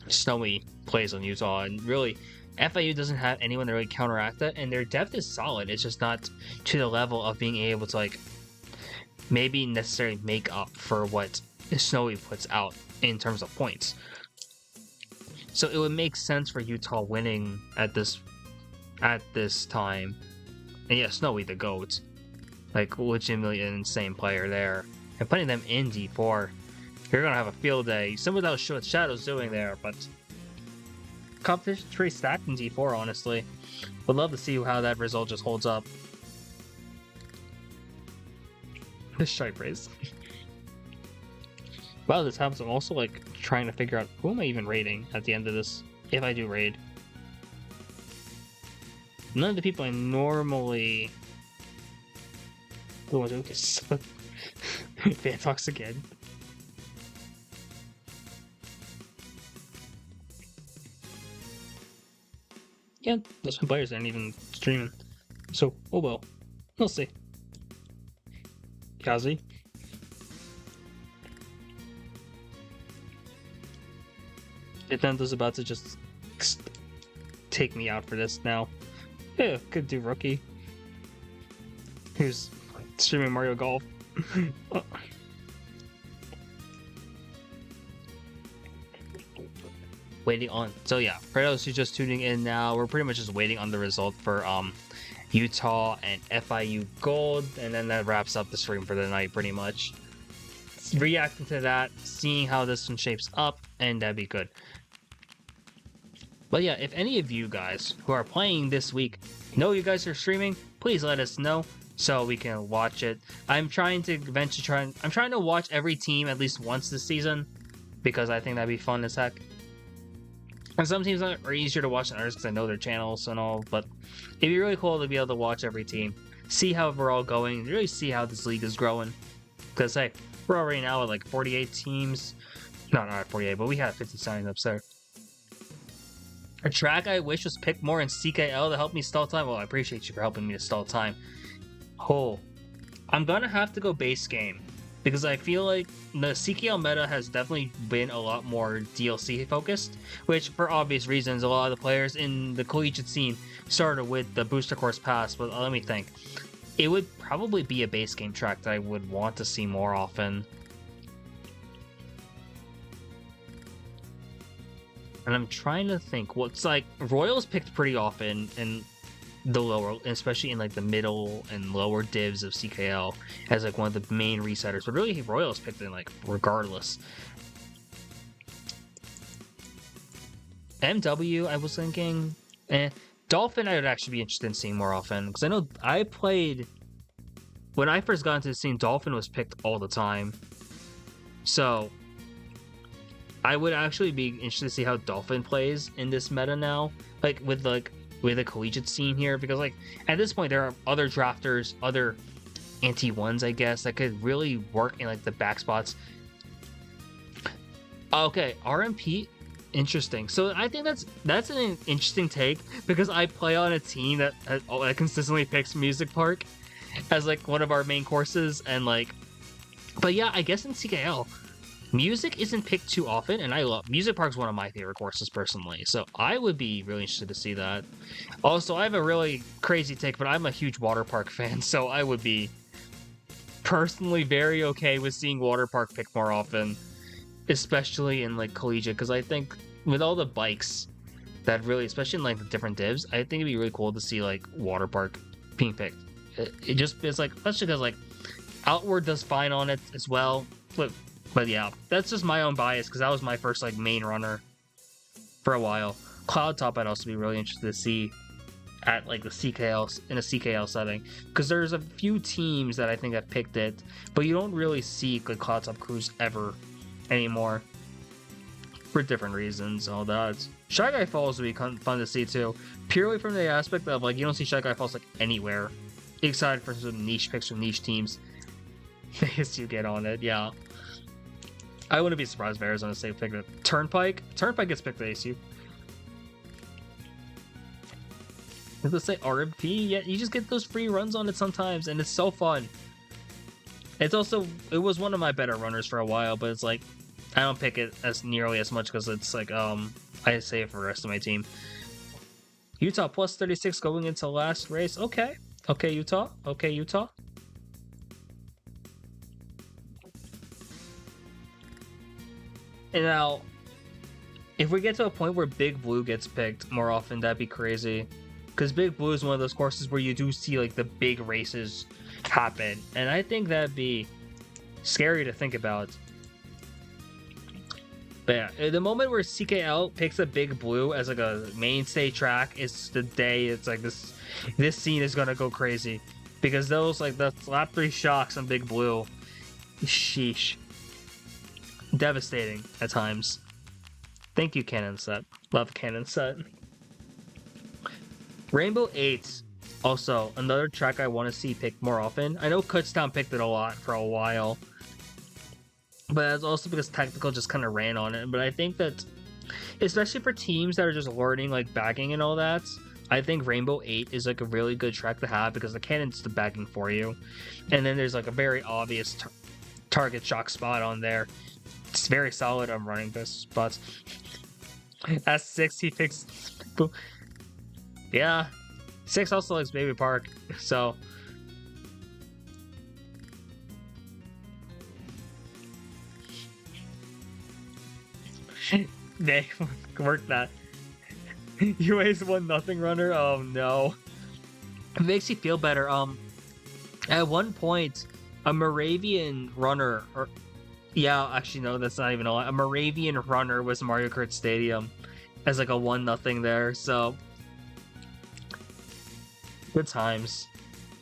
S1: Snowy plays on Utah, and really, FIU doesn't have anyone to really counteract that, and their depth is solid. It's just not to the level of being able to like maybe necessarily make up for what Snowy puts out in terms of points. So it would make sense for Utah winning at this time. And yeah, Snowy the GOAT. Like legitimately an insane player there. And putting them in D4, you're gonna have a field day. Some of those what Shadow's doing there, but competition's pretty stacked in D4, honestly. Would love to see how that result just holds up. This shy praise. Wow, this happens. I'm also like trying to figure out who am I even raiding at the end of this, if I do raid. None of the people I normally go into this. Vantox again. Yeah, those players aren't even streaming. So, oh well. We'll see. Kazi. Nintendo's about to just take me out for this now. Yeah, could do rookie. Who's streaming Mario Golf. Waiting on. So yeah, for those who just tuning in now, we're pretty much just waiting on the result for Utah and FIU Gold, and then that wraps up the stream for the night pretty much. Reacting to that, seeing how this one shapes up, and that'd be good. But yeah, if any of you guys who are playing this week know you guys are streaming, please let us know so we can watch it. I'm trying to eventually I'm trying to watch every team at least once this season because I think that'd be fun as heck. And some teams are easier to watch than others because I know their channels and all, but it'd be really cool to be able to watch every team, see how we're all going, and really see how this league is growing. Because hey, we're already now at like 48 teams. No, not 48, but we had 50 sign-ups there. A track I wish was picked more in CKL to help me stall time. Well, I appreciate you for helping me to stall time. Oh, I'm gonna have to go base game because I feel like the CKL meta has definitely been a lot more DLC focused, which for obvious reasons, a lot of the players in the collegiate scene started with the booster course pass, but let me think. It would probably be a base game track that I would want to see more often. And I'm trying to think what's like Royals picked pretty often in the lower, especially in like the middle and lower divs of CKL as like one of the main resetters, but really Royals picked in like regardless. MW, I was thinking, Dolphin I would actually be interested in seeing more often because I know I played when I first got into the scene, Dolphin was picked all the time. So I would actually be interested to see how Dolphin plays in this meta now, with a collegiate scene here, because like at this point there are other drafters, other anti-ones, I guess, that could really work in like the back spots. Okay, RMP, interesting. So I think that's an interesting take, because I play on a team that consistently picks Music Park as like one of our main courses, and like, but yeah, I guess in CKL, Music isn't picked too often, and I love Music Park's one of my favorite courses personally, so I would be really interested to see that. Also, I have a really crazy take, but I'm a huge water park fan, so I would be personally very okay with seeing water park picked more often, especially in like collegiate, because I think with all the bikes that really, especially in like the different divs, I think it'd be really cool to see like water park being picked. It's like, especially because like Outward does fine on it as well, but yeah, that's just my own bias, because that was my first like main runner for a while. Cloud Top I'd also be really interested to see at like the CKL, in a CKL setting, because there's a few teams that I think have picked it, but you don't really see like Cloud Top crews ever anymore for different reasons. All that. Shy Guy Falls would be fun to see too, purely from the aspect of like you don't see Shy Guy Falls like anywhere, excited for some niche picks from niche teams. You get on it, yeah. I wouldn't be surprised if Arizona State picked it. Turnpike gets picked at ASU. Let's say RMP, yeah, you just get those free runs on it sometimes, and it's so fun. It was one of my better runners for a while, but it's like I don't pick it as nearly as much, because it's like I save it for the rest of my team. Utah plus 36 going into last race. Okay, Utah. And now, if we get to a point where Big Blue gets picked more often, that'd be crazy. Because Big Blue is one of those courses where you do see like the big races happen, and I think that'd be scary to think about. But yeah, the moment where CKL picks a Big Blue as like a mainstay track is the day it's like this scene is gonna go crazy, because those like the lap 3 shocks on Big Blue, sheesh, devastating at times. Thank you, Cannon Set. Love Cannon Set. Rainbow 8, also another track I want to see picked more often. I know Kutztown picked it a lot for a while, but that's also because Technical just kind of ran on it. But I think that, especially for teams that are just learning like bagging and all that, I think Rainbow 8 is like a really good track to have, because the cannon's the bagging for you, and then there's like a very obvious target shock spot on there. It's very solid on running those spots. At 6, he picks. Yeah, 6 also likes Baby Park, so. They worked that. UA's 1-0 runner. Oh no. It makes you feel better. At one point, a Moravian runner, or yeah, actually no, that's not even a lie. A Moravian runner was Mario Kart Stadium as like a 1-0 there. So good times.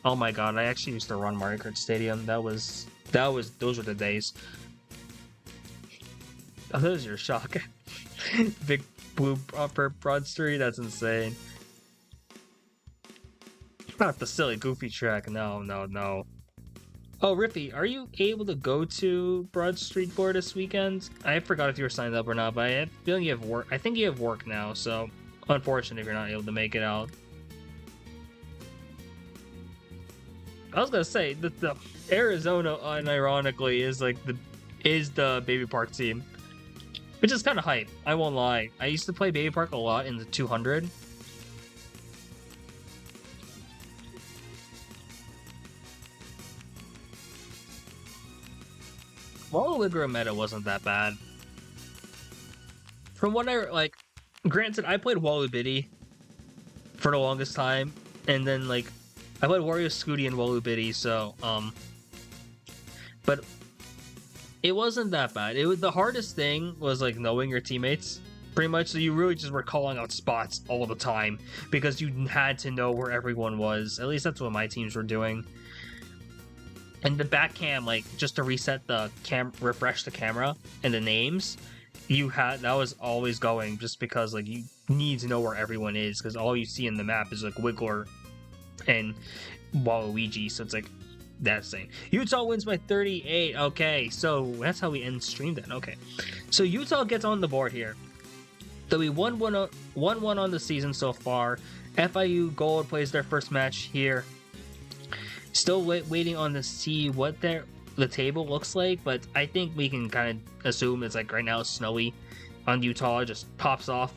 S1: Oh my god, I actually used to run Mario Kart Stadium. Those were the days. Oh, that was your shock. Big Blue for Broad Street, that's insane. Not the silly goofy track, no. Oh, Riffy, are you able to go to Broad Street Board this weekend? I forgot if you were signed up or not, but I have a feeling you have work. I think you have work now, so unfortunate if you're not able to make it out. I was gonna say that the Arizona, unironically, is the Baby Park team, which is kind of hype. I won't lie. I used to play Baby Park a lot in the 200. Waluigra meta wasn't that bad. From what I like, granted, I played Walubiddy for the longest time, and then like I played Wario Scooty and Walubiddy, so but it wasn't that bad. The hardest thing was like knowing your teammates, pretty much. So you really just were calling out spots all the time because you had to know where everyone was. At least that's what my teams were doing. And the back cam, like just to reset the refresh the camera and the names, that was always going just because like you need to know where everyone is because all you see in the map is like Wiggler and Waluigi. So it's like that's thing. Utah wins by 38. Okay, so that's how we end stream then. Okay, so Utah gets on the board here. So we won one on the season so far. FIU Gold plays their first match here. Still waiting on to see what the table looks like, but I think we can kind of assume it's like right now it's snowy on Utah. It just pops off.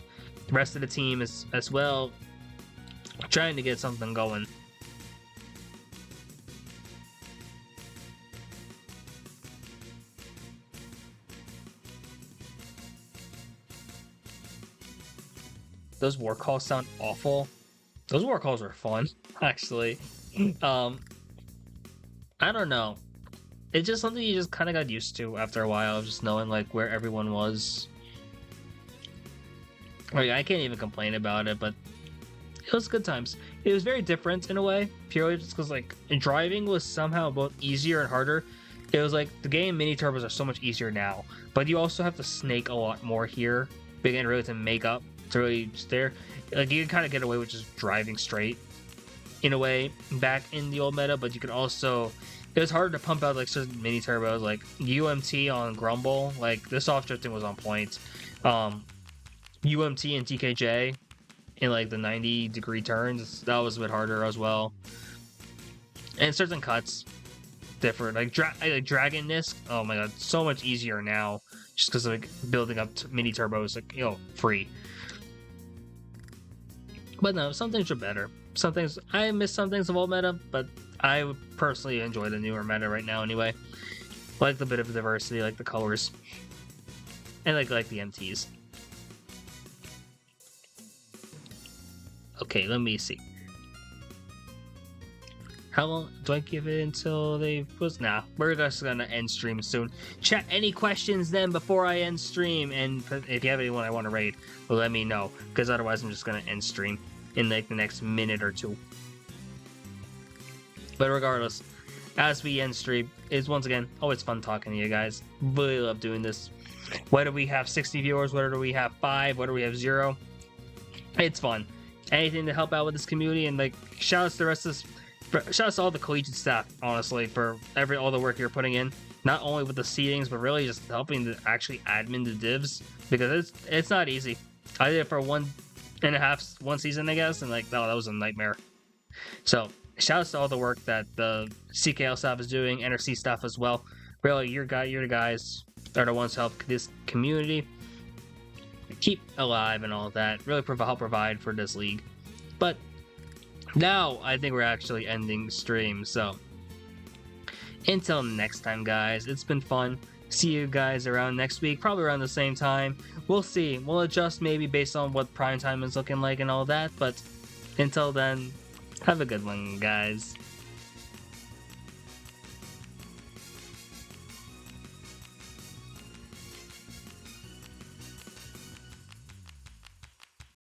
S1: The rest of the team is as well trying to get something going. Those war calls sound awful. Those war calls were fun, actually. I don't know. It's just something you just kind of got used to after a while, just knowing like where everyone was. Like I can't even complain about it, but it was good times. It was very different in a way, purely just because like driving was somehow both easier and harder. It was like the game mini turbos are so much easier now, but you also have to snake a lot more here, begin really to make up to really just there. Like you can kind of get away with just driving straight in a way back in the old meta, but you could also it was hard to pump out like certain mini turbos like UMT on Grumble. Like the soft drifting was on point. UMT and TKJ in like the 90-degree turns, that was a bit harder as well. And certain cuts different, like Dragon Disc, oh my god, so much easier now just because of like building up mini turbos, like free. But no, some things are better. Some things I miss, some things of old meta, but I would personally enjoy the newer meta right now anyway. Like the bit of diversity, like the colors, and like the MTs. Okay, let me see. How long do I give it until they post? Nah, we're just gonna end stream soon. Chat any questions then before I end stream, and if you have anyone I want to raid, let me know, because otherwise I'm just gonna end stream in like the next minute or two. But regardless, as we end stream, it's once again always fun talking to you guys. Really love doing this. Whether we have 60 viewers, whether we have 5, whether we have 0, it's fun. Anything to help out with this community, and like shout out to the rest of this. Shout out to all the collegiate staff, honestly, for all the work you're putting in. Not only with the seedings, but really just helping to actually admin the divs, because it's not easy. I did it for one season, I guess, and like that was a nightmare. So shout out to all the work that the CKL staff is doing, NRC staff as well. Really, you're the guys are the ones who help this community keep alive and all that. Really help provide for this league. But now I think we're actually ending stream, so until next time, guys, it's been fun. See you guys around next week, probably around the same time. We'll see. We'll adjust maybe based on what prime time is looking like and all that, but until then, have a good one, guys.